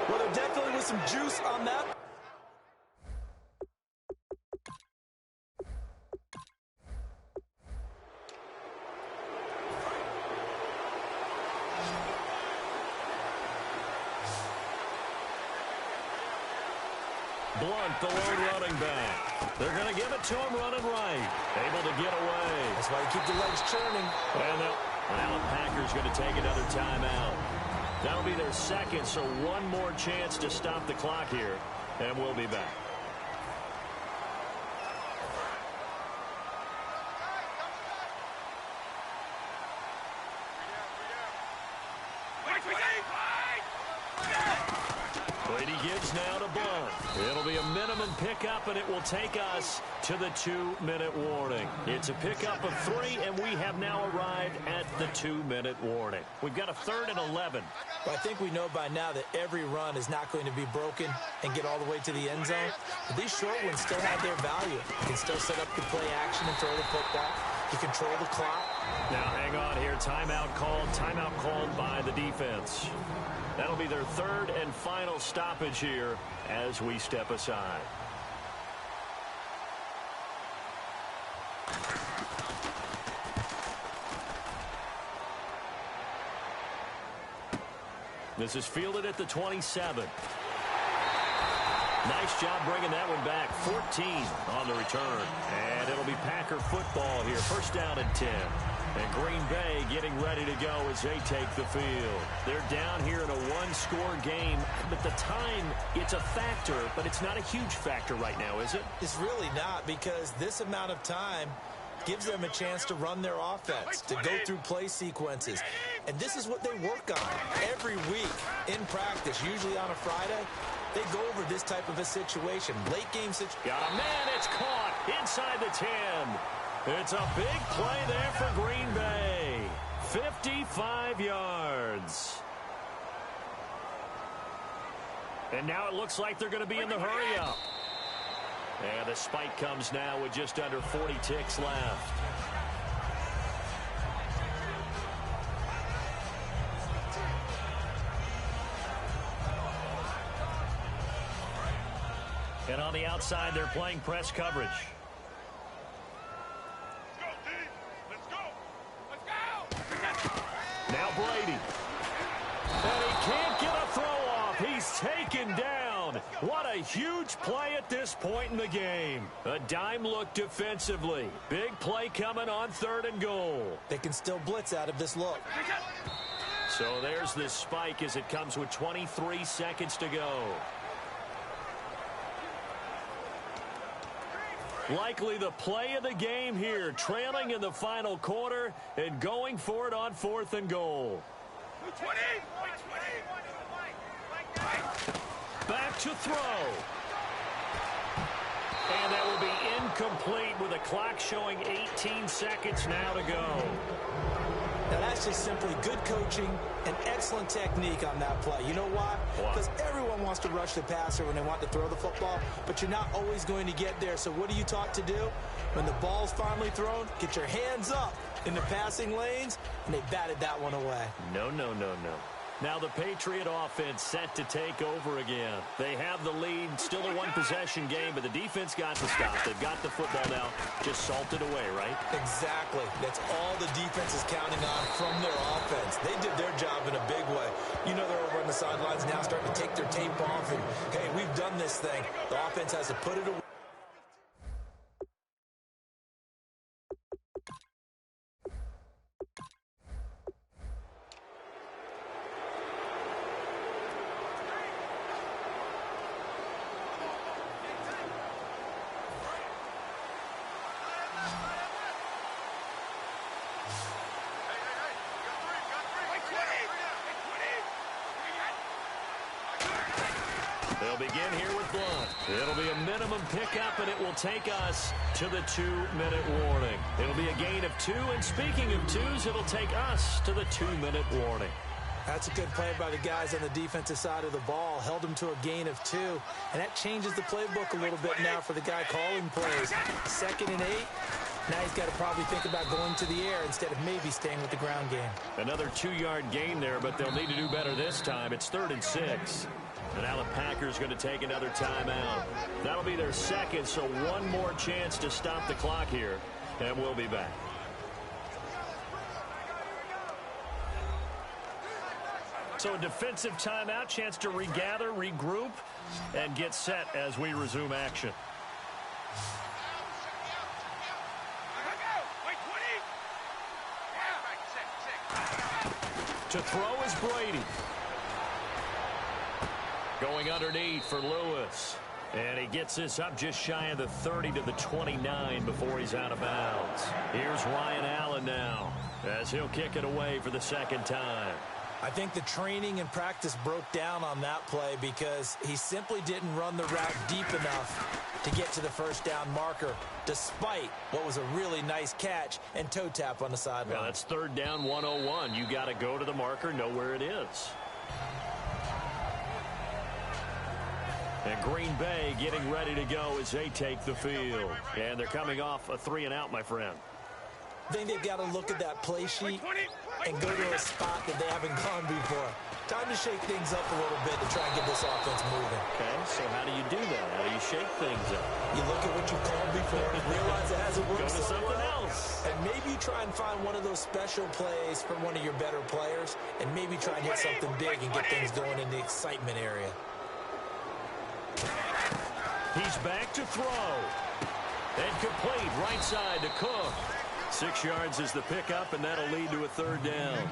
Well, there definitely was some juice on that. Blount, the lone running back. They're going to give it to him running right. Able to get away. That's why you keep the legs churning. And now the Packers going to take another timeout. That'll be their 2nd, so 1 more chance to stop the clock here. And we'll be back. Brady gives now to Blount. It'll be a minimum pickup, and it will take us to the 2-minute warning. It's a pickup of 3, and we have now arrived at the 2-minute warning. We've got a 3rd and 11. But I think we know by now that every run is not going to be broken and get all the way to the end zone. But these short ones still have their value. You can still set up the play action and throw the football. You control the clock. Now, hang on here. Timeout called by the defense. That'll be their 3rd and final stoppage here as we step aside. This is fielded at the 27. Nice job bringing that one back. 14 on the return. And it'll be Packer football here. 1st down and 10. And Green Bay getting ready to go as they take the field. They're down here in a 1-score game. But the time, it's a factor, but it's not a huge factor right now, is it? It's really not, because this amount of time gives them a chance to run their offense, to go through play sequences. And this is what they work on every week in practice, usually on a Friday. They go over this type of a situation. Late game situation. Got a man, it's caught inside the 10. It's a big play there for Green Bay. 55 yards. And now it looks like they're going to be in the hurry-up. And the spike comes now with just under 40 ticks left. And on the outside, they're playing press coverage. Now Brady. And he can't get a throw off. He's taken down. What a huge play at this point in the game. A dime look defensively. Big play coming on 3rd and goal. They can still blitz out of this look. So there's this spike as it comes with 23 seconds to go. Likely the play of the game here, trailing in the final quarter and going for it on 4th and goal. Back to throw. And that will be incomplete with the clock showing 18 seconds now to go. Now, that's just simply good coaching and excellent technique on that play. You know why? Because everyone wants to rush the passer when they want to throw the football, but you're not always going to get there. So what are you taught to do? When the ball's finally thrown, get your hands up in the passing lanes, and they batted that one away. No, no, no, no. Now the Patriot offense set to take over again. They have the lead, still a one-possession game, but the defense got to stop. They've got the football now, just salted away, right? Exactly. That's all the defense is counting on from their offense. They did their job in a big way. You know they're over on the sidelines now starting to take their tape off, and, hey, we've done this thing. The offense has to put it away. They'll begin here with Blunt. It'll be a minimum pickup, and it will take us to the 2-minute warning. It'll be a gain of 2, and speaking of 2s, it'll take us to the 2-minute warning. That's a good play by the guys on the defensive side of the ball. Held them to a gain of 2, and that changes the playbook a little bit now for the guy calling plays. 2nd and 8. Now he's got to probably think about going to the air instead of maybe staying with the ground game. Another 2-yard gain there, but they'll need to do better this time. It's 3rd and 6. And now the Packers going to take another timeout. That'll be their second, so one more chance to stop the clock here, and we'll be back. So a defensive timeout, chance to regather, regroup, and get set as we resume action. To throw is Brady. Going underneath for Lewis. And he gets this up just shy of the 30 to the 29 before he's out of bounds. Here's Ryan Allen now as he'll kick it away for the second time. I think the training and practice broke down on that play because he simply didn't run the route deep enough to get to the first down marker, despite what was a really nice catch and toe tap on the sideline. Well, that's 3rd down 101. You got to go to the marker, know where it is. And Green Bay getting ready to go as they take the field. And they're coming off a 3-and-out, my friend. I think they've got to look at that play sheet and go to a spot that they haven't gone before. Time to shake things up a little bit to try and get this offense moving. Okay, so how do you do that? How do you shake things up? You look at what you've called before and realize it hasn't worked. Go to something else. And maybe try and find one of those special plays from one of your better players and maybe try and hit something big and get things going in the excitement area. He's back to throw. And complete right side to Cook. 6 yards is the pickup, and that'll lead to a 3rd down.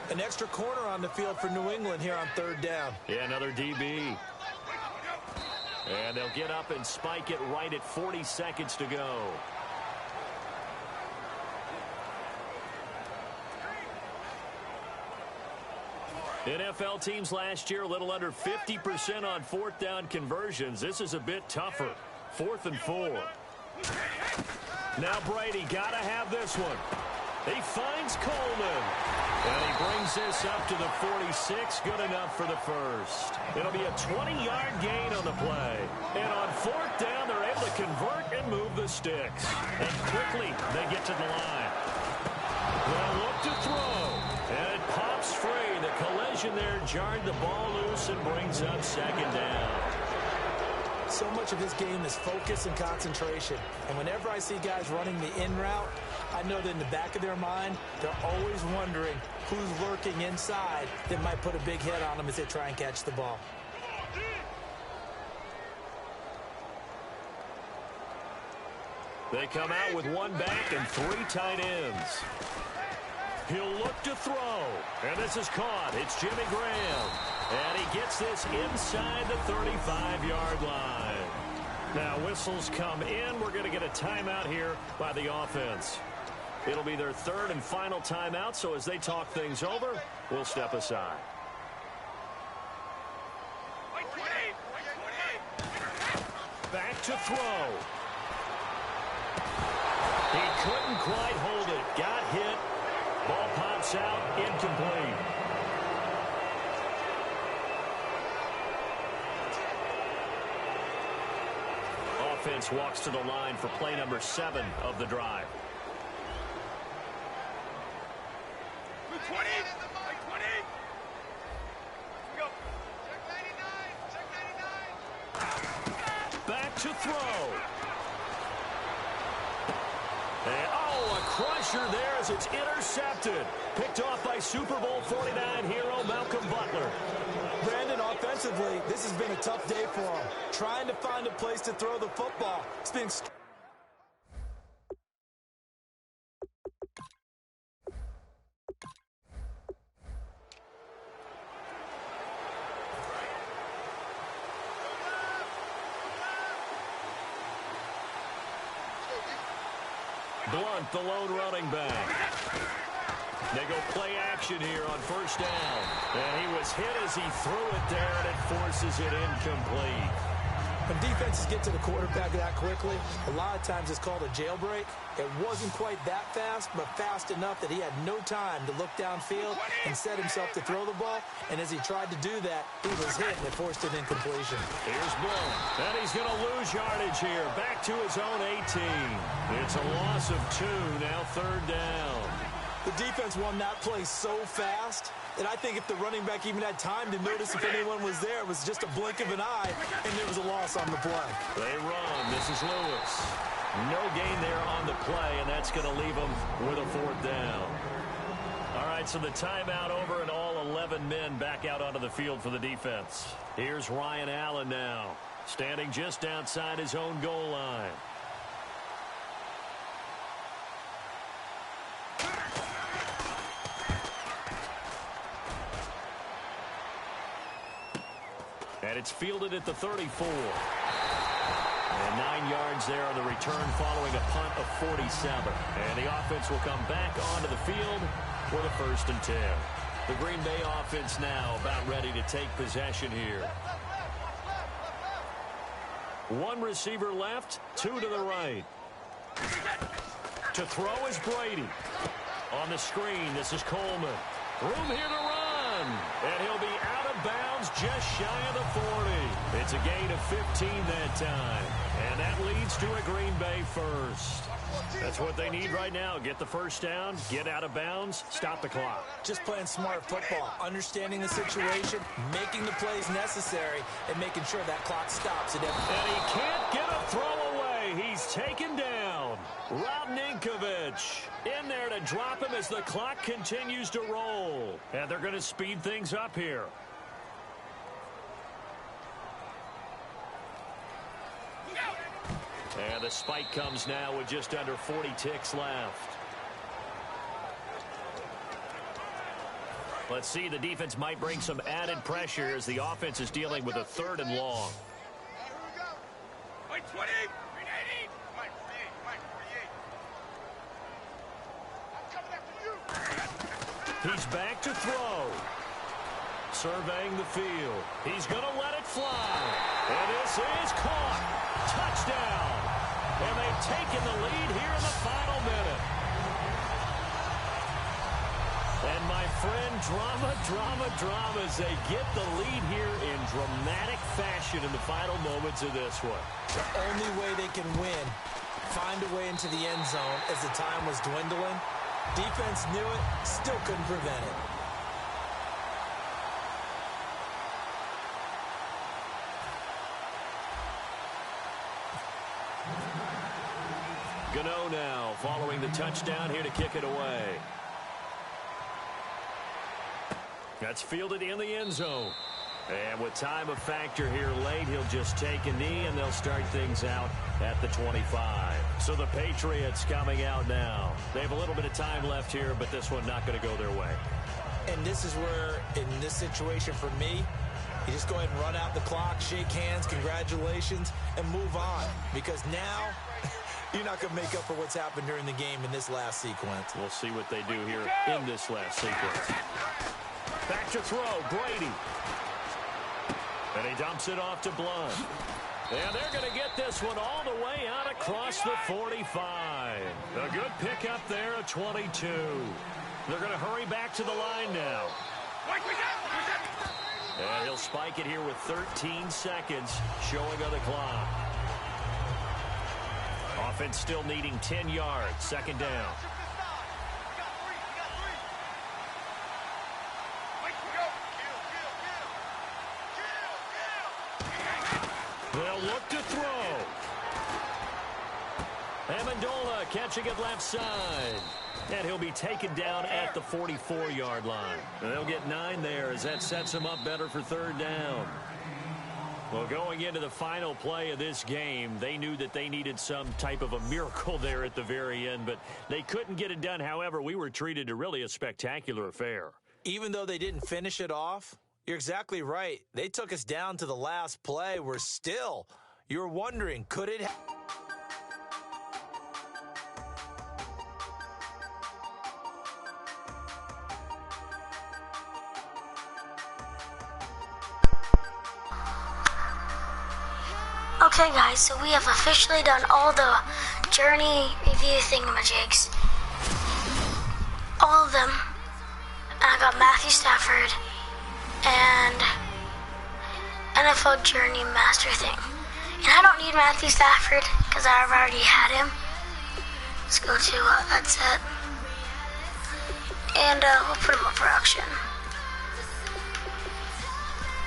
An extra corner on the field for New England here on 3rd down. Yeah, another DB. And they'll get up and spike it right at 40 seconds to go. NFL teams last year a little under 50% on 4th down conversions. This is a bit tougher. 4th and 4. Now Brady got to have this one. He finds Coleman. And he brings this up to the 46. Good enough for the first. It'll be a 20-yard gain on the play. And on 4th down, they're able to convert and move the sticks. And quickly, they get to the line. They'll look to throw. And it pops free. The collision there jarred the ball loose and brings up 2nd down. So much of this game is focus and concentration. And whenever I see guys running the in route, I know that in the back of their mind, they're always wondering who's lurking inside that might put a big hit on them as they try and catch the ball. They come out with 1 back and 3 tight ends. He'll look to throw. And this is caught. It's Jimmy Graham. And he gets this inside the 35-yard line. Now whistles come in. We're going to get a timeout here by the offense. It'll be their third and final timeout, so as they talk things over, we'll step aside. Back to throw. He couldn't quite hold it. Got hit. Ball pops out. Incomplete. Offense walks to the line for play number 7 of the drive. 20. 20. Go. Check 99. Check 99. Back to throw. And, a crusher there as it's intercepted. Picked off by Super Bowl 49 hero Malcolm Butler. Brandon, offensively, this has been a tough day for him. Trying to find a place to throw the football. It's been... Blunt, the lone running back. They go play action here on first down. And he was hit as he threw it there, and it forces it incomplete. When defenses get to the quarterback that quickly, a lot of times it's called a jailbreak. It wasn't quite that fast, but fast enough that he had no time to look downfield and set himself to throw the ball. And as he tried to do that, he was hit, and it forced an incompletion. Here's Blunt. And he's going to lose yardage here. Back to his own 18. It's a loss of 2, now third down. The defense won that play so fast that I think if the running back even had time to notice if anyone was there, it was just a blink of an eye, and there was a loss on the play. They run. This is Lewis. No gain there on the play, and that's going to leave them with a fourth down. All right, so the timeout over, and all 11 men back out onto the field for the defense. Here's Ryan Allen now, standing just outside his own goal line. And it's fielded at the 34. And 9 yards there on the return following a punt of 47. And the offense will come back onto the field with a 1st and 10. The Green Bay offense now about ready to take possession here. 1 receiver left, 2 to the right. To throw is Brady. On the screen, this is Coleman. Room here to run. And he'll be out of bounds just shy of the 40. It's a gain of 15 that time. And that leads to a Green Bay first. That's what they need right now. Get the first down, get out of bounds, stop the clock. Just playing smart football, understanding the situation, making the plays necessary, and making sure that clock stops at every... And he can't get a throw away. He's taken down. Rob Ninkovich in there to drop him as the clock continues to roll. And they're going to speed things up here. And the spike comes now with just under 40 ticks left. Let's see, the defense might bring some added pressure as the offense is dealing with a 3rd and long. Here we go. Mike 20. Mike 48. Mike 48. I'm coming after you. He's back to throw. Surveying the field. He's going to let it fly. And this is caught. Touchdown. And they've taken the lead here in the final minute. And my friend, drama as they get the lead here in dramatic fashion in the final moments of this one. The only way they can win, find a way into the end zone as the time was dwindling. Defense knew it, still couldn't prevent it. Gano now following the touchdown here to kick it away. That's fielded in the end zone. And with time a factor here late, he'll just take a knee and they'll start things out at the 25. So the Patriots coming out now. They have a little bit of time left here, but this one not going to go their way. And this is where, in this situation for me, You just go ahead and run out the clock, shake hands, congratulations, and move on. Because now, you're not going to make up for what's happened during the game in this last sequence. We'll see what they do here in this last sequence. Back to throw, Brady. And he dumps it off to Blunt. And they're going to get this one all the way out across the 45. A good pickup there at 22. They're going to hurry back to the line now. And he'll spike it here with 13 seconds showing on the clock. Offense still needing 10 yards. Second down. They'll look to throw. Amendola catching it left side. And he'll be taken down at the 44-yard line. And they'll get 9 there as that sets him up better for third down. Well, going into the final play of this game, they knew that they needed some type of a miracle there at the very end, but they couldn't get it done. However, we were treated to really a spectacular affair. Even though they didn't finish it off, you're exactly right. They took us down to the last play. We're still, you're wondering, could it happen? Okay guys, so we have officially done all the journey review thingamajigs. All of them. And I got Matthew Stafford and NFL Journey Master thing. And I don't need Matthew Stafford because I've already had him. Let's go to that's it. And we'll put him up for auction.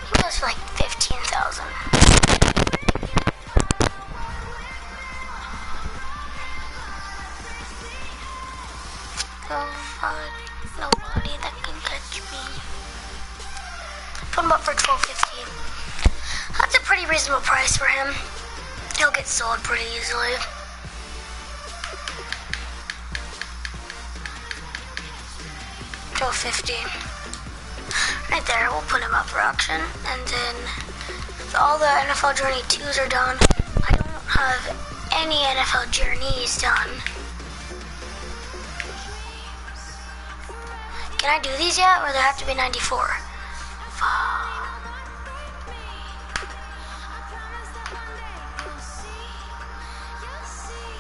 He goes for like 15,000. Nobody that can catch me. Put him up for $12.50. That's a pretty reasonable price for him. He'll get sold pretty easily. $12.50. Right there, we'll put him up for auction. And then all the NFL Journey 2s are done. I don't have any NFL Journeys done. Can I do these yet, or they have to be 94?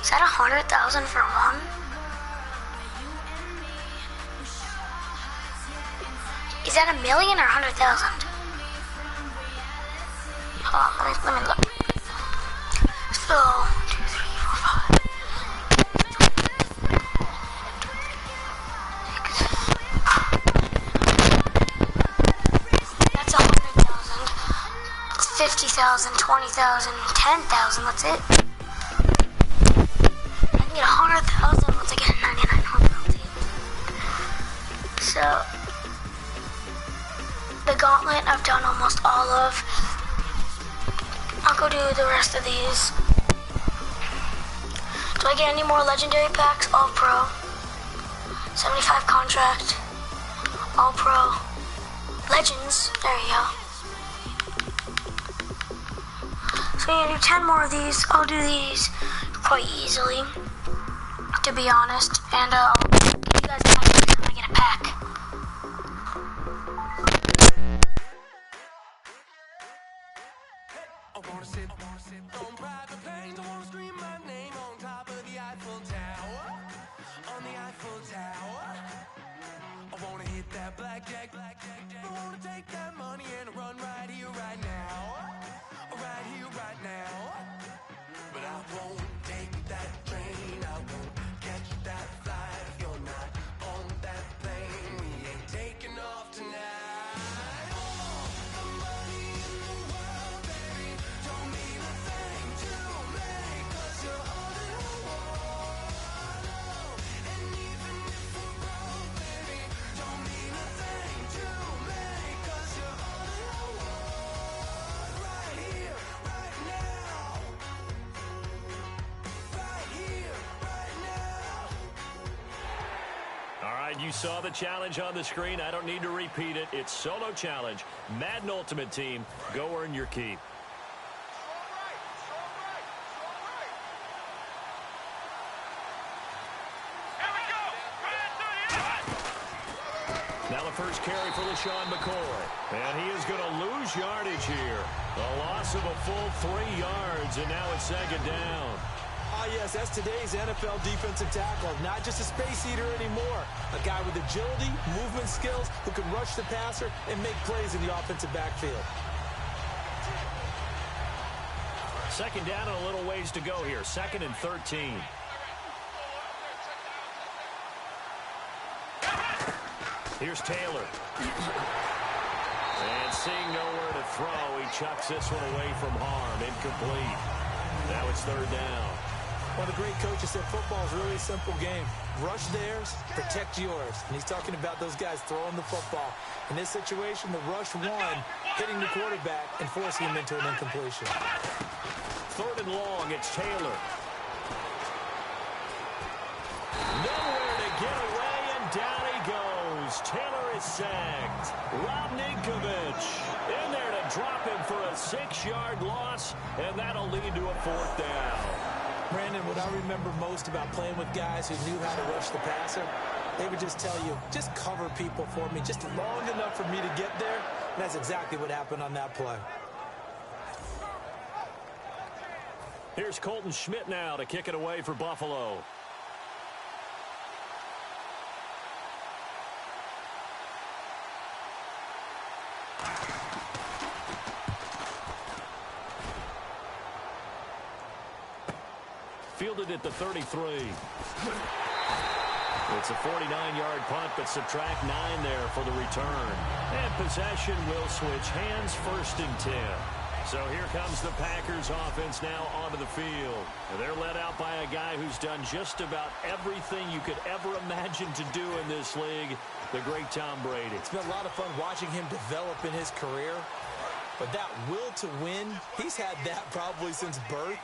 Is that 100,000 for one? Is that 1,000,000 or 100,000? Hold on, let me look. So, 2, 3, 4, 5. That's 100,000. 50,000, 20,000, 10,000. That's it. I can get 100,000 once I get 99 home penalty. So, the gauntlet I've done almost all of. I'll go do the rest of these. Do I get any more legendary packs? All Pro. 75 contract. All Pro. Legends. There you go. So I'm gonna do 10 more of these. I'll do these quite easily, to be honest. And I'll give you guys a pack every time I get a pack. I wanna sit on private planes. I wanna scream my name on top of the Eiffel Tower. On the Eiffel Tower. I wanna hit that blackjack. I wanna take that money and run right here, right now. Right here, right now. But I won't take that train. I won't catch that flight if you're not on that plane. We ain't taking off tonight. All the money in the world, baby, don't mean a thing to me, 'cause you're underwater. And even if we're broke, baby, don't mean a thing to right, you saw the challenge on the screen. I don't need to repeat it. It's solo challenge. Madden Ultimate Team, go earn your keep. Now the first carry for LaShawn McCoy. And he is going to lose yardage here. A loss of a full 3 yards, and now it's second down. Oh, yes, that's today's NFL defensive tackle. Not just a space eater anymore. A guy with agility, movement skills, who can rush the passer and make plays in the offensive backfield. Second down and a little ways to go here. 2nd and 13. Here's Taylor. And seeing nowhere to throw, he chucks this one away from harm. Incomplete. Now it's 3rd down. One of the great coaches said football is really a simple game. Rush theirs, protect yours. And he's talking about those guys throwing the football. In this situation, the rush won, hitting the quarterback and forcing him into an incompletion. 3rd and long, it's Taylor. Nowhere to get away, and down he goes. Taylor is sacked. Rob Ninkovich in there to drop him for a 6-yard loss, and that'll lead to a 4th down. Brandon, what I remember most about playing with guys who knew how to rush the passer, they would just tell you, just cover people for me, just long enough for me to get there. And that's exactly what happened on that play. Here's Colton Schmidt now to kick it away for Buffalo. Fielded at the 33. It's a 49-yard punt, but subtract 9 there for the return. And possession will switch hands, 1st and 10. So here comes the Packers offense now onto the field. They're led out by a guy who's done just about everything you could ever imagine to do in this league, the great Tom Brady. It's been a lot of fun watching him develop in his career. But that will to win, he's had that probably since birth.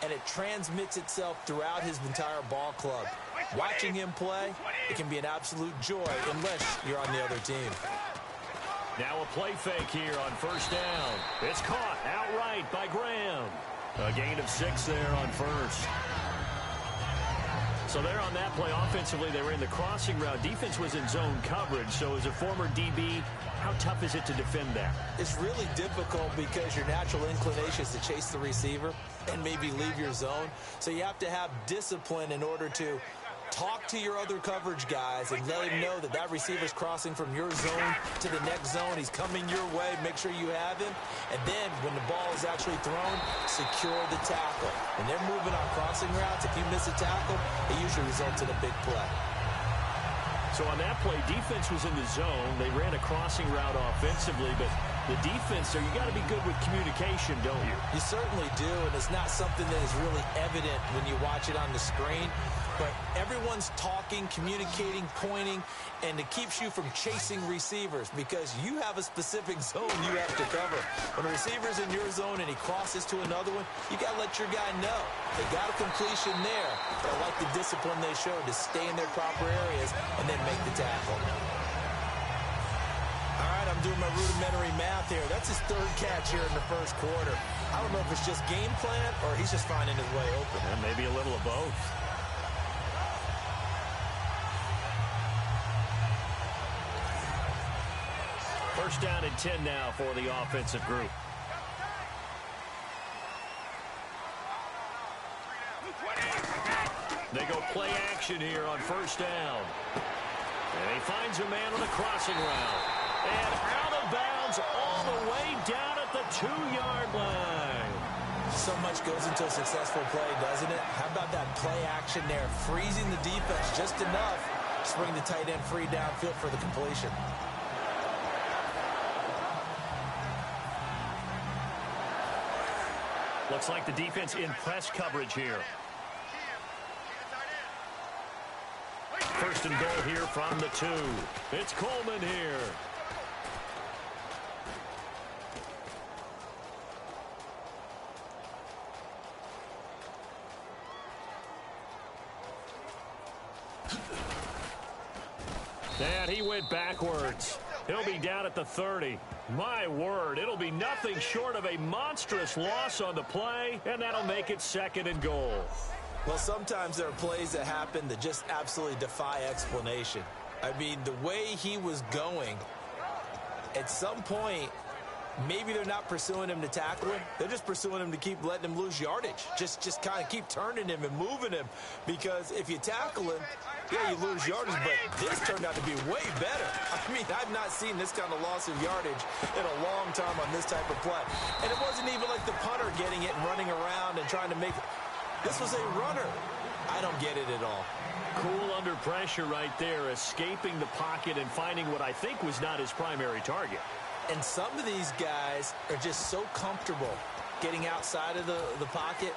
And it transmits itself throughout his entire ball club. Watching him play, it can be an absolute joy unless you're on the other team. Now a play fake here on 1st down. It's caught outright by Graham. A gain of 6 there on 1st. So there on that play, offensively, they were in the crossing route. Defense was in zone coverage. So as a former DB, how tough is it to defend that? It's really difficult because your natural inclination is to chase the receiver and maybe leave your zone. So you have to have discipline in order to talk to your other coverage guys and let him know that that receiver's crossing from your zone to the next zone. He's coming your way. Make sure you have him. And then when the ball is actually thrown, secure the tackle. When they're moving on crossing routes, if you miss a tackle, it usually results in a big play. So on that play, defense was in the zone. They ran a crossing route offensively, but the defense, so you got to be good with communication, don't you? You certainly do, and it's not something that is really evident when you watch it on the screen. But everyone's talking, communicating, pointing, and it keeps you from chasing receivers because you have a specific zone you have to cover. When a receiver's in your zone and he crosses to another one, you got to let your guy know. They got a completion there, but I like the discipline they showed to stay in their proper areas and then make the tackle. All right, I'm doing my rudimentary math here. That's his 3rd catch here in the 1st quarter. I don't know if it's just game plan or he's just finding his way open. And maybe a little of both. First down and 10 now for the offensive group. They go play action here on 1st down. And he finds a man on the crossing route. And out of bounds all the way down at the 2-yard line. So much goes into a successful play, doesn't it? How about that play action there? Freezing the defense just enough to bring the tight end free downfield for the completion. Looks like the defense in press coverage here. 1st and goal here from the 2. It's Coleman here. And he went backwards. He'll be down at the 30. My word, it'll be nothing short of a monstrous loss on the play, and that'll make it 2nd and goal. Well, sometimes there are plays that happen that just absolutely defy explanation. I mean, the way he was going, at some point, maybe they're not pursuing him to tackle him. They're just pursuing him to keep letting him lose yardage. Just kind of keep turning him and moving him. Because if you tackle him, yeah, you lose yardage, but this turned out to be way better. I mean, I've not seen this kind of loss of yardage in a long time on this type of play. And it wasn't even like the punter getting it and running around and trying to make it. This was a runner. I don't get it at all. Cool under pressure right there, escaping the pocket and finding what I think was not his primary target. And some of these guys are just so comfortable getting outside of the pocket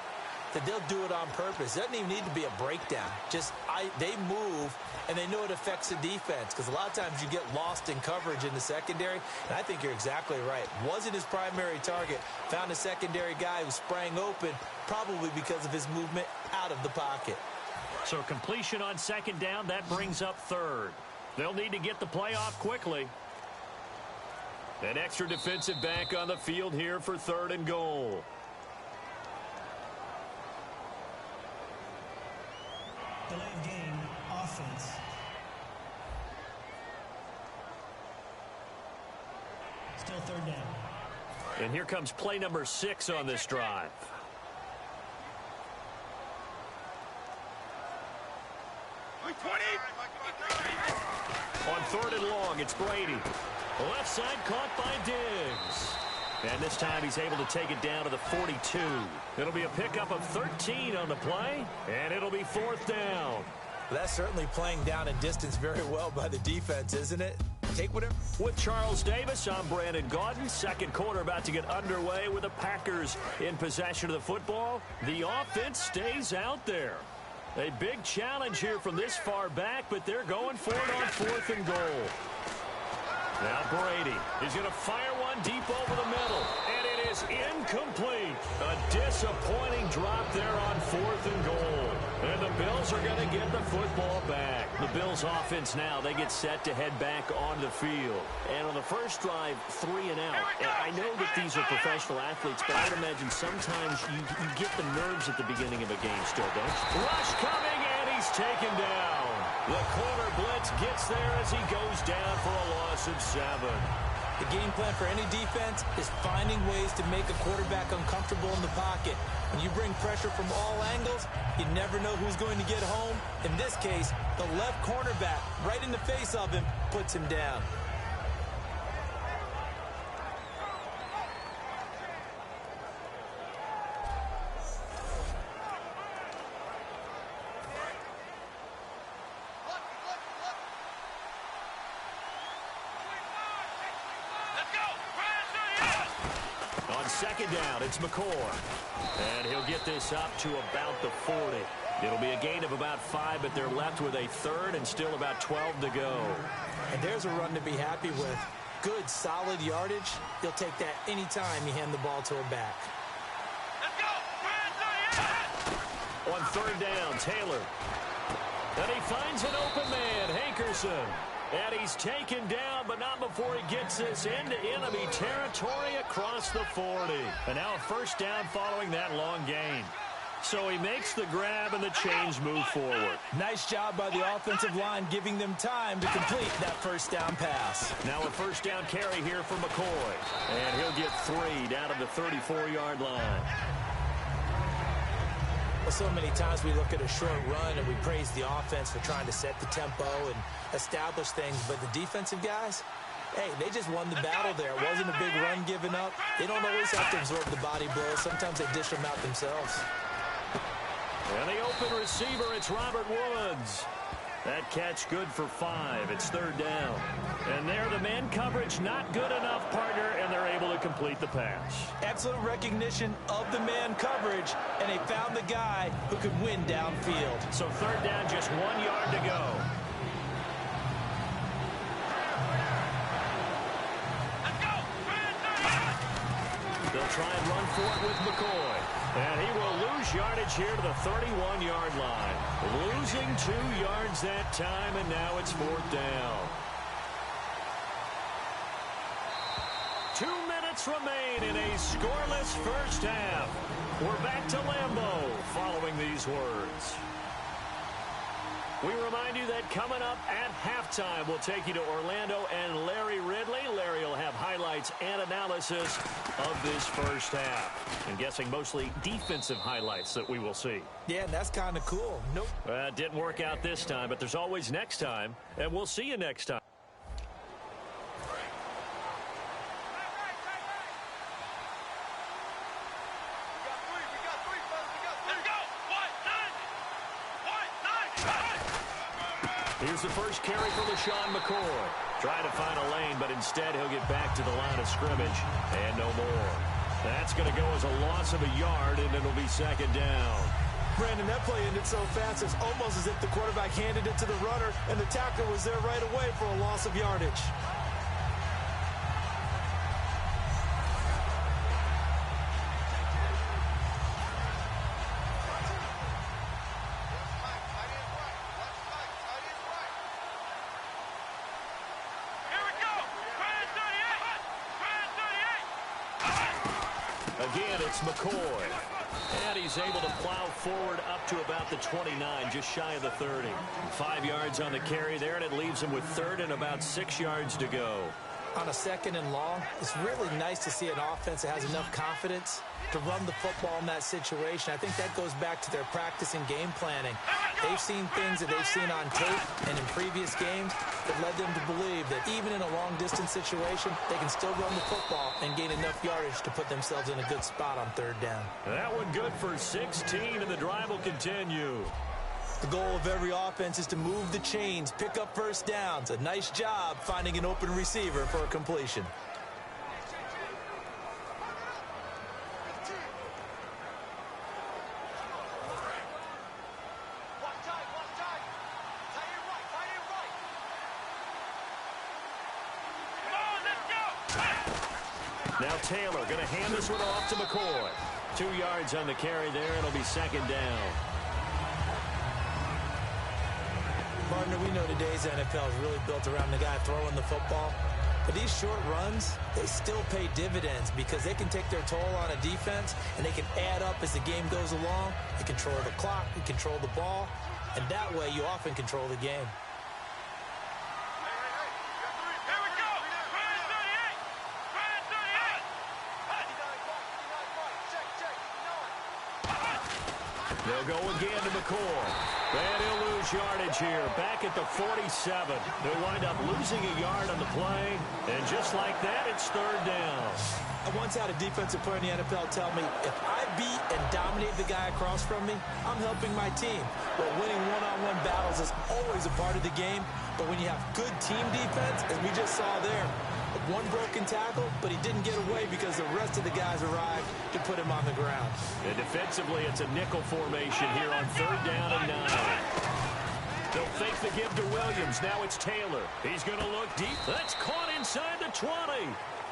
that they'll do it on purpose. It doesn't even need to be a breakdown. They move, and they know it affects the defense because a lot of times you get lost in coverage in the secondary, and I think you're exactly right. Wasn't his primary target. Found a secondary guy who sprang open, probably because of his movement out of the pocket. So completion on 2nd down, that brings up 3rd. They'll need to get the play off quickly. An extra defensive back on the field here for 3rd and goal. Delay of game, offense. Still 3rd down. And here comes play number 6 on this drive. On 3rd and long, it's Brady. Left side caught by Diggs. And this time he's able to take it down to the 42. It'll be a pickup of 13 on the play, and it'll be 4th down. That's certainly playing down and distance very well by the defense, isn't it? Take whatever. With Charles Davis, I'm Brandon Gaudin. 2nd quarter about to get underway with the Packers in possession of the football. The offense stays out there. A big challenge here from this far back, but they're going for it on 4th and goal. Now Brady is going to fire one deep over the middle, and it is incomplete. A disappointing drop there on 4th and goal. And the Bills are going to get the football back. The Bills offense now, they get set to head back on the field. And on the first drive, 3 and out. I know that these are professional athletes, but I would imagine sometimes you get the nerves at the beginning of a game still, don't you? Rush coming, and he's taken down. The corner blitz gets there as he goes down for a loss of 7. The game plan for any defense is finding ways to make a quarterback uncomfortable in the pocket. When you bring pressure from all angles, you never know who's going to get home. In this case, the left cornerback, right in the face of him, puts him down. On 2nd down, it's McCoy. And he'll get this up to about the 40. It'll be a gain of about 5, but they're left with a 3rd and still about 12 to go. And there's a run to be happy with. Good, solid yardage. He'll take that any time you hand the ball to a back. On 3rd down, Taylor. And he finds an open man, Hankerson. And he's taken down, but not before he gets this into enemy territory across the 40. And now a 1st down following that long gain. So he makes the grab and the chains move forward. Nice job by the offensive line giving them time to complete that 1st down pass. Now a 1st down carry here for McCoy. And he'll get 3 down to the 34-yard line. Well, so many times we look at a short run and we praise the offense for trying to set the tempo and establish things, but the defensive guys, hey, they just won the battle there. It wasn't a big run given up. They don't always have to absorb the body blows. Sometimes they dish them out themselves. And the open receiver, it's Robert Woods. That catch good for 5. It's 3rd down. And there, the man coverage not good enough, partner, and they're able to complete the pass. Excellent recognition of the man coverage, and they found the guy who could win downfield. So 3rd down, just 1 yard to go. They'll try and run for it with McCoy. And he will lose yardage here to the 31-yard line. Losing 2 yards that time, and now it's 4th down. 2 minutes remain in a scoreless first half. We're back to Lambeau following these words. We remind you that coming up at halftime, we'll take you to Orlando and Larry Ridley. Larry will have highlights and analysis of this first half. I'm guessing mostly defensive highlights that we will see. Yeah, and that's kind of cool. Nope. It didn't work out this time, but there's always next time, and we'll see you next time. Here's the first carry for LaShawn McCoy. Trying to find a lane, but instead he'll get back to the line of scrimmage and no more. That's going to go as a loss of a yard, and it'll be 2nd down. Brandon, that play ended so fast, it's almost as if the quarterback handed it to the runner, and the tackler was there right away for a loss of yardage. Again, it's McCoy. And he's able to plow forward up to about the 29, just shy of the 30. 5 yards on the carry there, and it leaves him with 3rd and about 6 yards to go. On a 2nd and long, it's really nice to see an offense that has enough confidence to run the football in that situation. I think that goes back to their practice and game planning. They've seen things that they've seen on tape and in previous games that led them to believe that even in a long-distance situation, they can still run the football and gain enough yardage to put themselves in a good spot on 3rd down. That one good for 16, and the drive will continue. The goal of every offense is to move the chains, pick up first downs. A nice job finding an open receiver for a completion. Now Taylor going to hand this one off to McCoy. 2 yards on the carry there. It'll be 2nd down. Partner, we know today's NFL is really built around the guy throwing the football. But these short runs, they still pay dividends because they can take their toll on a defense and they can add up as the game goes along. They control the clock, they control the ball, and that way you often control the game. They'll go again to McCoy. And he'll lose yardage here. Back at the 47. They'll wind up losing a yard on the play. And just like that, it's 3rd down. I once had a defensive player in the NFL tell me, if I beat and dominate the guy across from me, I'm helping my team. But winning one-on-one battles is always a part of the game. But when you have good team defense, as we just saw there, one broken tackle, but he didn't get away because the rest of the guys arrived to put him on the ground. And defensively, it's a nickel formation here on 3rd down and 9. They'll fake the give to Williams. Now it's Taylor. He's going to look deep. That's caught inside the 20.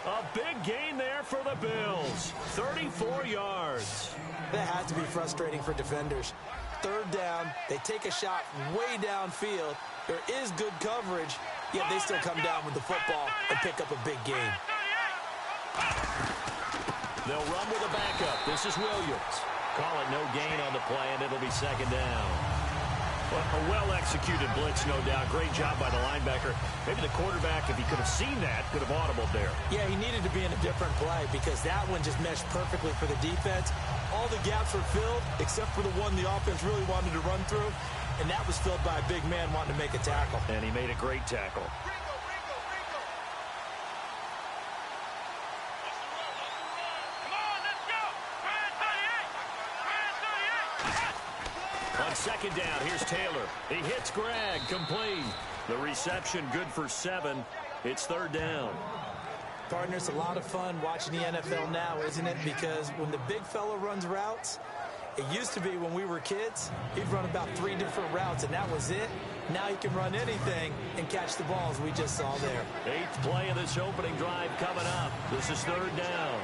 A big gain there for the Bills. 34 yards. That has to be frustrating for defenders. 3rd down, they take a shot way downfield. There is good coverage, yet they still come down with the football and pick up a big gain. They'll run with a backup. This is Williams. Call it no gain on the play, and it'll be 2nd down. Well, a well-executed blitz, no doubt. Great job by the linebacker. Maybe the quarterback, if he could have seen that, could have audibled there. Yeah, he needed to be in a different play because that one just meshed perfectly for the defense. All the gaps were filled except for the one the offense really wanted to run through, and that was filled by a big man wanting to make a tackle. And he made a great tackle. On 2nd down, here's Taylor. He hits Gregg, complete. The reception good for 7. It's 3rd down. Partner, it's a lot of fun watching the NFL now, isn't it? Because when the big fella runs routes, it used to be when we were kids, he'd run about 3 different routes, and that was it. Now he can run anything and catch the balls we just saw there. 8th play of this opening drive coming up. This is 3rd down.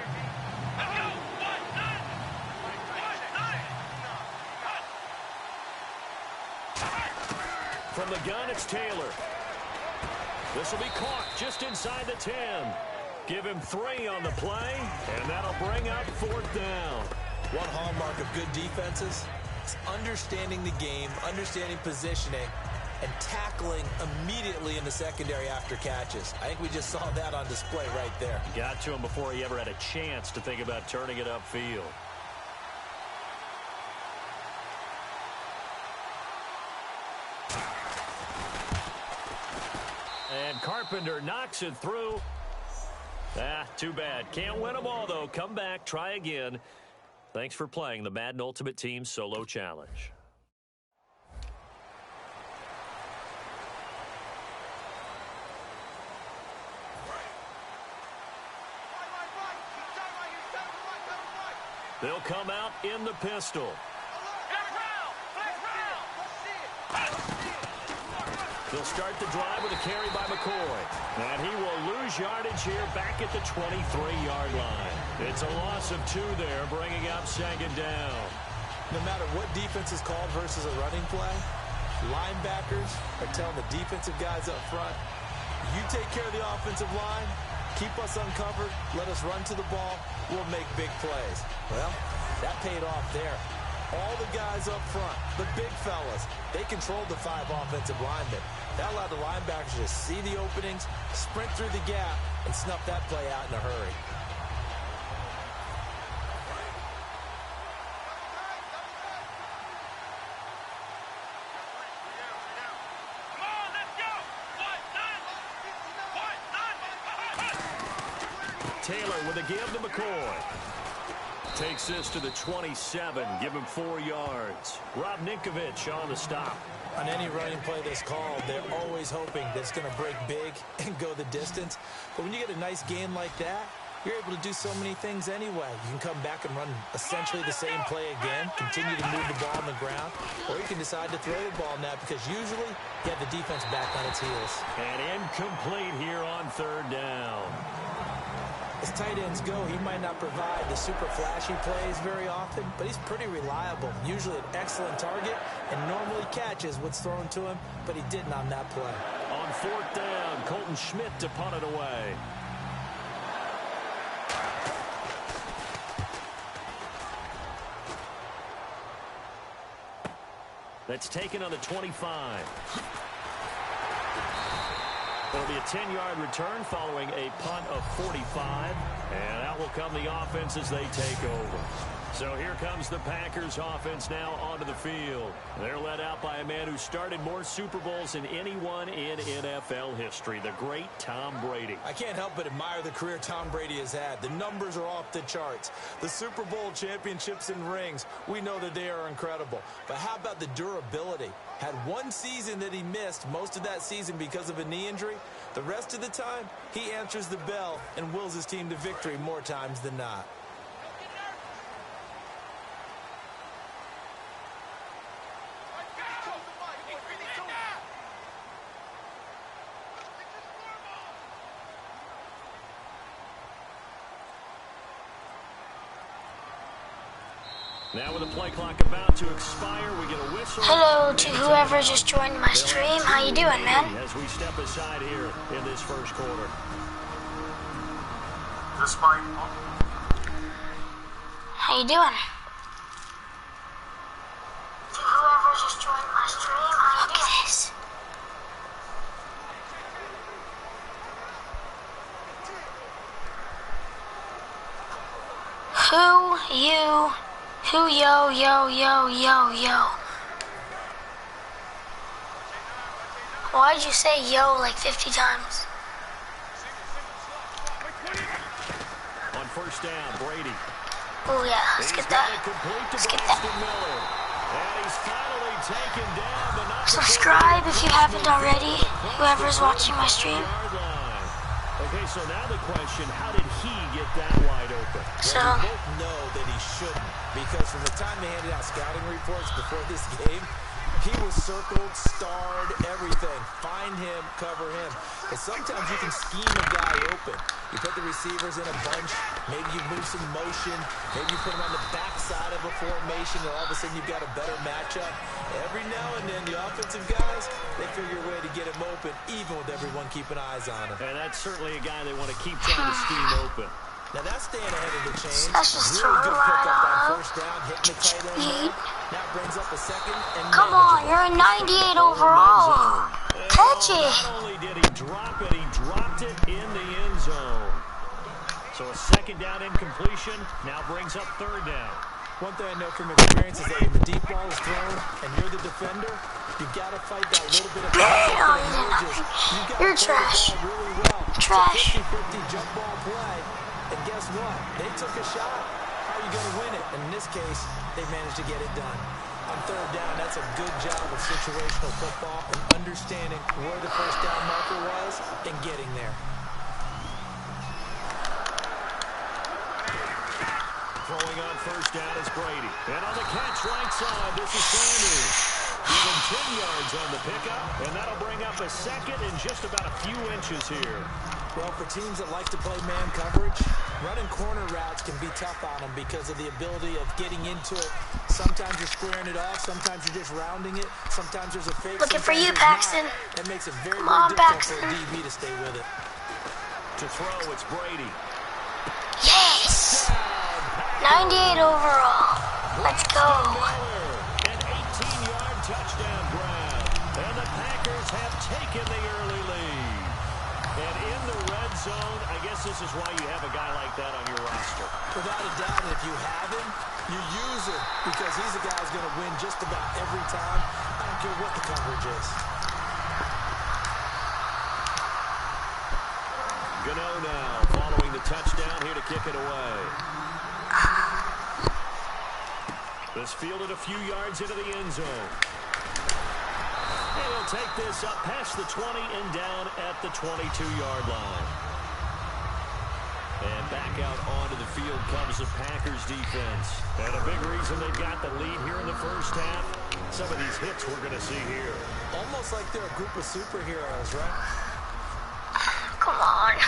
From the gun, it's Taylor. This will be caught just inside the 10. Give him 3 on the play, and that'll bring up 4th down. One hallmark of good defenses is understanding the game, understanding positioning, and tackling immediately in the secondary after catches. I think we just saw that on display right there. Got to him before he ever had a chance to think about turning it upfield. And Carpenter knocks it through. Too bad. Can't win them all, though. Come back, try again. Thanks for playing the Madden Ultimate Team Solo Challenge. They'll come out in the pistol. They'll start the drive with a carry by McCoy. And he will lose yardage here back at the 23-yard line. It's a loss of 2 there, bringing up 2nd down. No matter what defense is called versus a running play, linebackers are telling the defensive guys up front, you take care of the offensive line, keep us uncovered, let us run to the ball, we'll make big plays. Well, that paid off there. All the guys up front, the big fellas, they controlled the 5 offensive linemen. That allowed the linebackers to see the openings, sprint through the gap, and snuff that play out in a hurry. Taylor with a give to McCoy. Takes this to the 27. Give him 4 yards. Rob Ninkovich on the stop. On any running play that's called, they're always hoping that it's going to break big and go the distance. But when you get a nice gain like that, you're able to do so many things anyway. You can come back and run essentially the same play again, continue to move the ball on the ground, or you can decide to throw the ball now because usually you have the defense back on its heels. And incomplete here on 3rd down. As tight ends go, he might not provide the super flashy plays very often, but he's pretty reliable. Usually an excellent target and normally catches what's thrown to him, but he didn't on that play. On 4th down, Colton Schmidt to punt it away. That's taken on the 25. It'll be a 10-yard return following a punt of 45. And out will come the offense as they take over. So here comes the Packers offense now onto the field. They're led out by a man who started more Super Bowls than anyone in NFL history, the great Tom Brady. I can't help but admire the career Tom Brady has had. The numbers are off the charts. The Super Bowl championships and rings, we know that they are incredible. But how about the durability? Had one season that he missed, most of that season because of a knee injury. The rest of the time, he answers the bell and wills his team to victory more times than not. Now with the play clock about to expire, we get a whistle. Hello to whoever just joined my stream. How you doing, man? As we step aside here in this first quarter. This Mike. How you doing? To whoever just joined my stream, how you doing? Look at this. Who, yo. Why'd you say yo like 50 times? On 1st down, Brady. Oh yeah, let's get that. Let's get that. And he's finally taken down. Subscribe if you haven't already, whoever's watching my stream. Okay, so now the question, how did he get that wide open? So, well, we both know that he shouldn't, because from the time they handed out scouting reports before this game, he was circled, starred, everything. Find him, cover him. is sometimes you can scheme a guy open. You put the receivers in a bunch. Maybe you move some motion. Maybe you put them on the backside of a formation, and all of a sudden you've got a better matchup. Every now and then, the offensive guys, they figure a way to get him open, even with everyone keeping eyes on him. And that's certainly a guy they want to keep trying to scheme open. Now that's staying ahead of the chains. That's just Really good right pickup on on. first down, hitting the tight end there. Now brings up a second and Come on, you're a 98 overall. Catch it. Not only did he drop it, he dropped it in the end zone. So a second down incompletion now brings up third down. One thing I know from experience is that when the deep ball is thrown and you're the defender, you've got to fight that little bit of Damn, you're trash. Really well. Trash. 50-50 jump ball play. And guess what? They took a shot. How are you going to win it? And in this case, they managed to get it done. On third down, that's a good job of situational football and understanding where the first down marker was and getting there. Throwing on first down is Brady. And on the catch right side, this is Sanders. Give him 10 yards on the pickup, and that'll bring up a second in just about a few inches here. Well, for teams that like to play man coverage, running corner routes can be tough on them because of the ability of getting into it. Sometimes you're squaring it off. Sometimes you're just rounding it. Sometimes there's a fake. Looking for you, Paxton. That makes it very, Come on, very difficult Paxton. for a DB to stay with it. To throw, it's Brady. Yes. 98 overall. Let's go. An 18-yard touchdown grab. And the Packers have taken the early lead. And in the red zone, I guess this is why you have a guy like that on your roster. Without a doubt, and if you have him, you use him because he's a guy who's going to win just about every time. I don't care what the coverage is. Gano now following the touchdown here to kick it away. This fielded a few yards into the end zone. And he'll take this up past the 20 and down at the 22-yard line. And back out onto the field comes the Packers defense. And a big reason they got the lead here in the first half, some of these hits we're going to see here. Almost like they're a group of superheroes, right? Come on.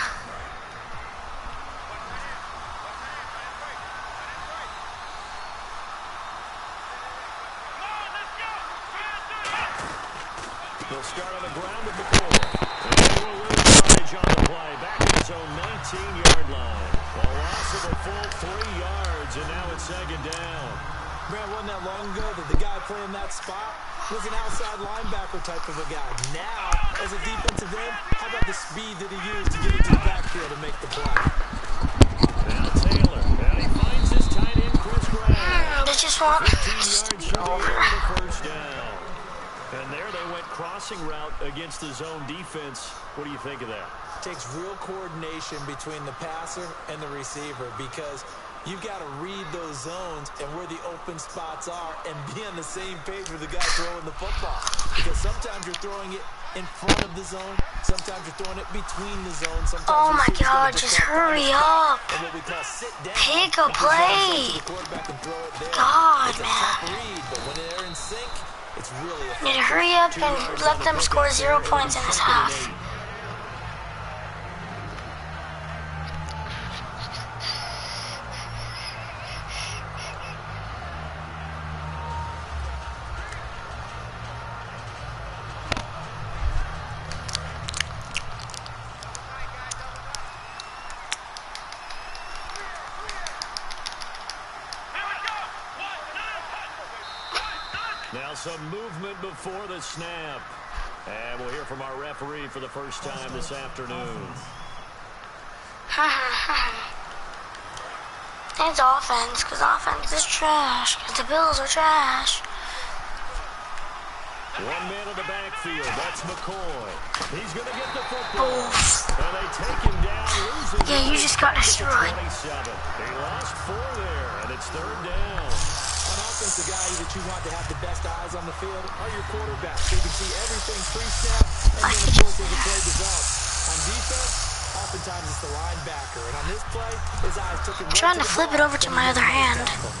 They'll start on the ground with McCoy. And they will lose yardage on the play. Back to his own 19-yard line. A loss of a full 3 yards, and now it's second down. Man, wasn't that long ago that the guy playing that spot was an outside linebacker type of a guy. Now, as a defensive end, how about the speed that he used to get into the backfield and make the play? Now Taylor. And he finds his tight end, Chris Graham. They just want 15 to yards be from the over. air to the first down. And there they went crossing route against the zone defense. What do you think of that? Takes real coordination between the passer and the receiver because you've got to read those zones and where the open spots are and be on the same page with the guy throwing the football. Because sometimes you're throwing it in front of the zone. Sometimes you're throwing it between the zones. Sometimes Oh my receivers God, gonna just pick hurry up. and what we call sit down. Pick a and just run play. to the quarterback and throw it there. God, it's a man. tough read, but when they're in sync, it's really effective. Need to hurry up and let them score 0 points in this half. Now some movement before the snap. And we'll hear from our referee for the first time this afternoon. It's offense, because offense is trash. Because the Bills are trash. One man in the backfield. That's McCoy. He's going to get the football. Oof. And they take him down, losing. Yeah, you just got destroyed. 27. They lost 4 there, and it's third down. On offense, the guy that you want to have the best eyes on the field are your quarterbacks. So you can see everything pre-snap, and then, of course, as the play develops. On defense, oftentimes it's the linebacker. And on this play, his eyes took it right Trying to the flip it ball, over to and my he other made the hand. tackle.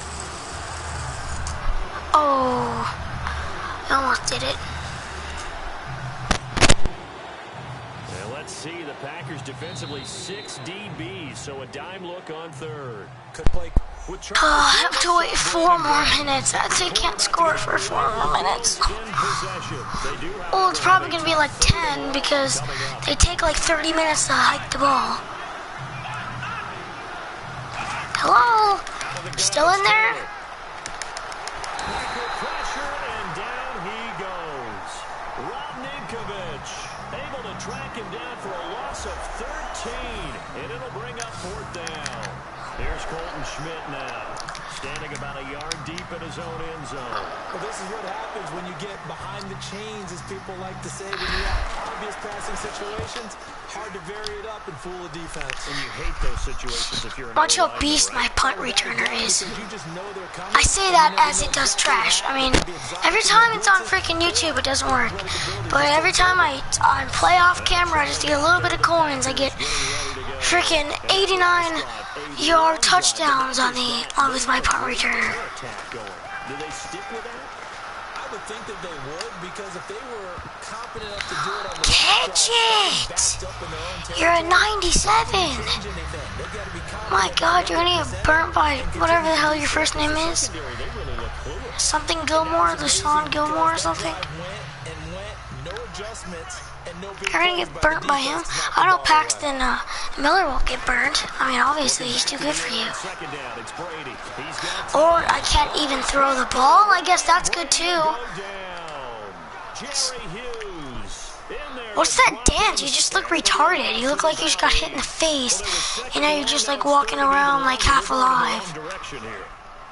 Oh, I almost did it. And let's Let's see, the Packers defensively 6 DBs, so a dime look on third. Could play. I have to wait 4 more minutes. They can't score for 4 more minutes. Well, it's probably going to be like 10 because they take like 30 minutes to hike the ball. Hello? Still in there? Pressure, and down he goes. Able to track him down for a loss of 13, and it'll bring up 4th down. Here's Colton Schmidt now, standing about a yard deep in his own end zone. Well, this is what happens when you get behind the chains, as people like to say. When you have obvious passing situations, hard to vary it up and fool a defense. And you hate those situations if you're an Watch how beast my punt returner is. I say that as it does trash. I mean, every time it's on freaking YouTube, it doesn't work. But every time I play off camera, I just get a little bit of coins. I get freaking 89-yard touchdowns on with my punt returner. Do they stick with that? I would think that they would, because if they were competent enough to do it on the catch it! You're at 97. My God, you're gonna get burnt by whatever the hell your first name is. Something Gilmore, LaShawn Gilmore or something. You're gonna get burnt by him. I know Paxton Miller won't get burnt. I mean, obviously he's too good for you. Or I can't even throw the ball. I guess that's good too. What's that dance? You just look retarded. You look like you just got hit in the face, and now you're just like walking around like half alive.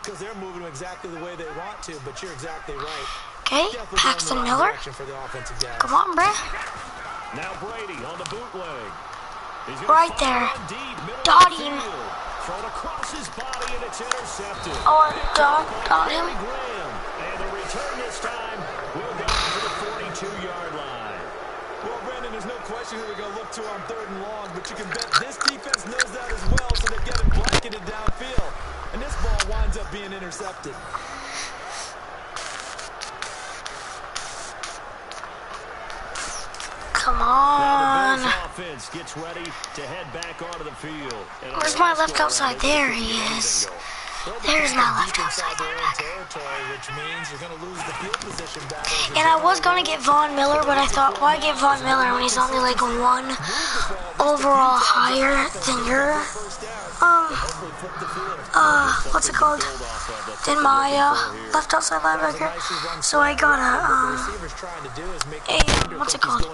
Because they're moving exactly the way they want to, but you're exactly right. Okay, Paxton Miller. Come on, bruh. Now Brady on the bootleg. Right there. Dot him. Thrown across his body and it's intercepted. Or dot him. And the return this time will go to the 42-yard line. Well, Brandon, there's no question who they're going to look to on 3rd and long, but you can bet this defense knows that as well, so they get him blanketed downfield. And this ball winds up being intercepted. Come on. Offense gets ready to head back onto the field. Where's my left outside? There he is. There's my left outside. And I was going to get Von Miller, but I thought, why get Von Miller when he's only like 1 overall higher than your, what's it called? Than my left outside linebacker. So I got what's it called?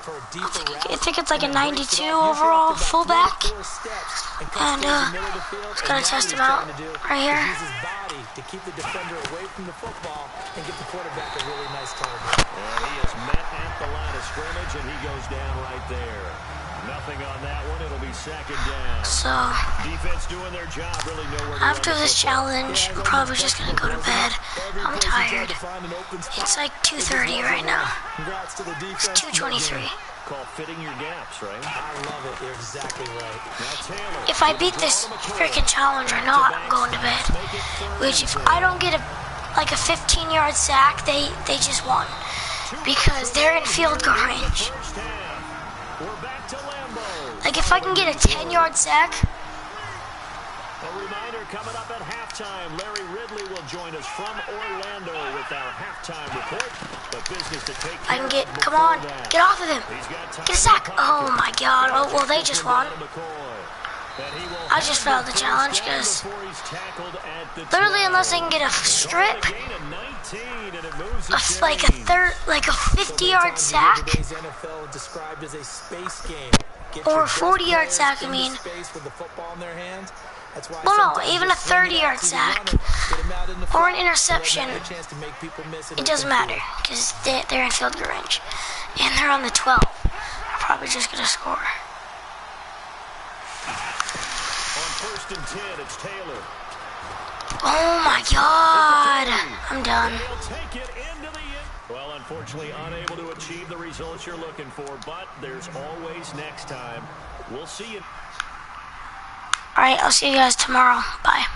I think it's like a 92 overall fullback. And just gonna test him out right here. To keep the defender away from the football and get the quarterback a really nice target. And he is met at the line of scrimmage, and he goes down right there. Nothing on that one. It'll be 2nd down. So defense doing their job. Really nowhere to after this challenge, I'm probably just gonna go to bed. I'm tired. It's like 2:30 right now. It's 2:23. Call fitting your gaps, right? I love it. You're exactly right. If I beat this freaking challenge or not, I'm going to bed. Which, if I don't get a 15-yard sack, they just won, because they're in field goal range. Like if I can get a 10-yard sack. A reminder coming up at halftime. Larry Ridley will join us from Orlando with our halftime report. The business to take care I can get, come on, get off of him. Get a sack. Oh my God. Oh, well, they just won. I just failed the challenge because literally, unless I can get a strip, like a 50-yard sack, or a 40-yard sack, I mean. Well, no, even a 30-yard sack or an interception, it doesn't matter because they're in field goal range. And they're on the 12. I'm probably just going to score. On 1st and 10, it's Taylor. Oh, my God. I'm done. Well, unfortunately, unable to achieve the results you're looking for, but there's always next time. We'll see you. All right, I'll see you guys tomorrow. Bye.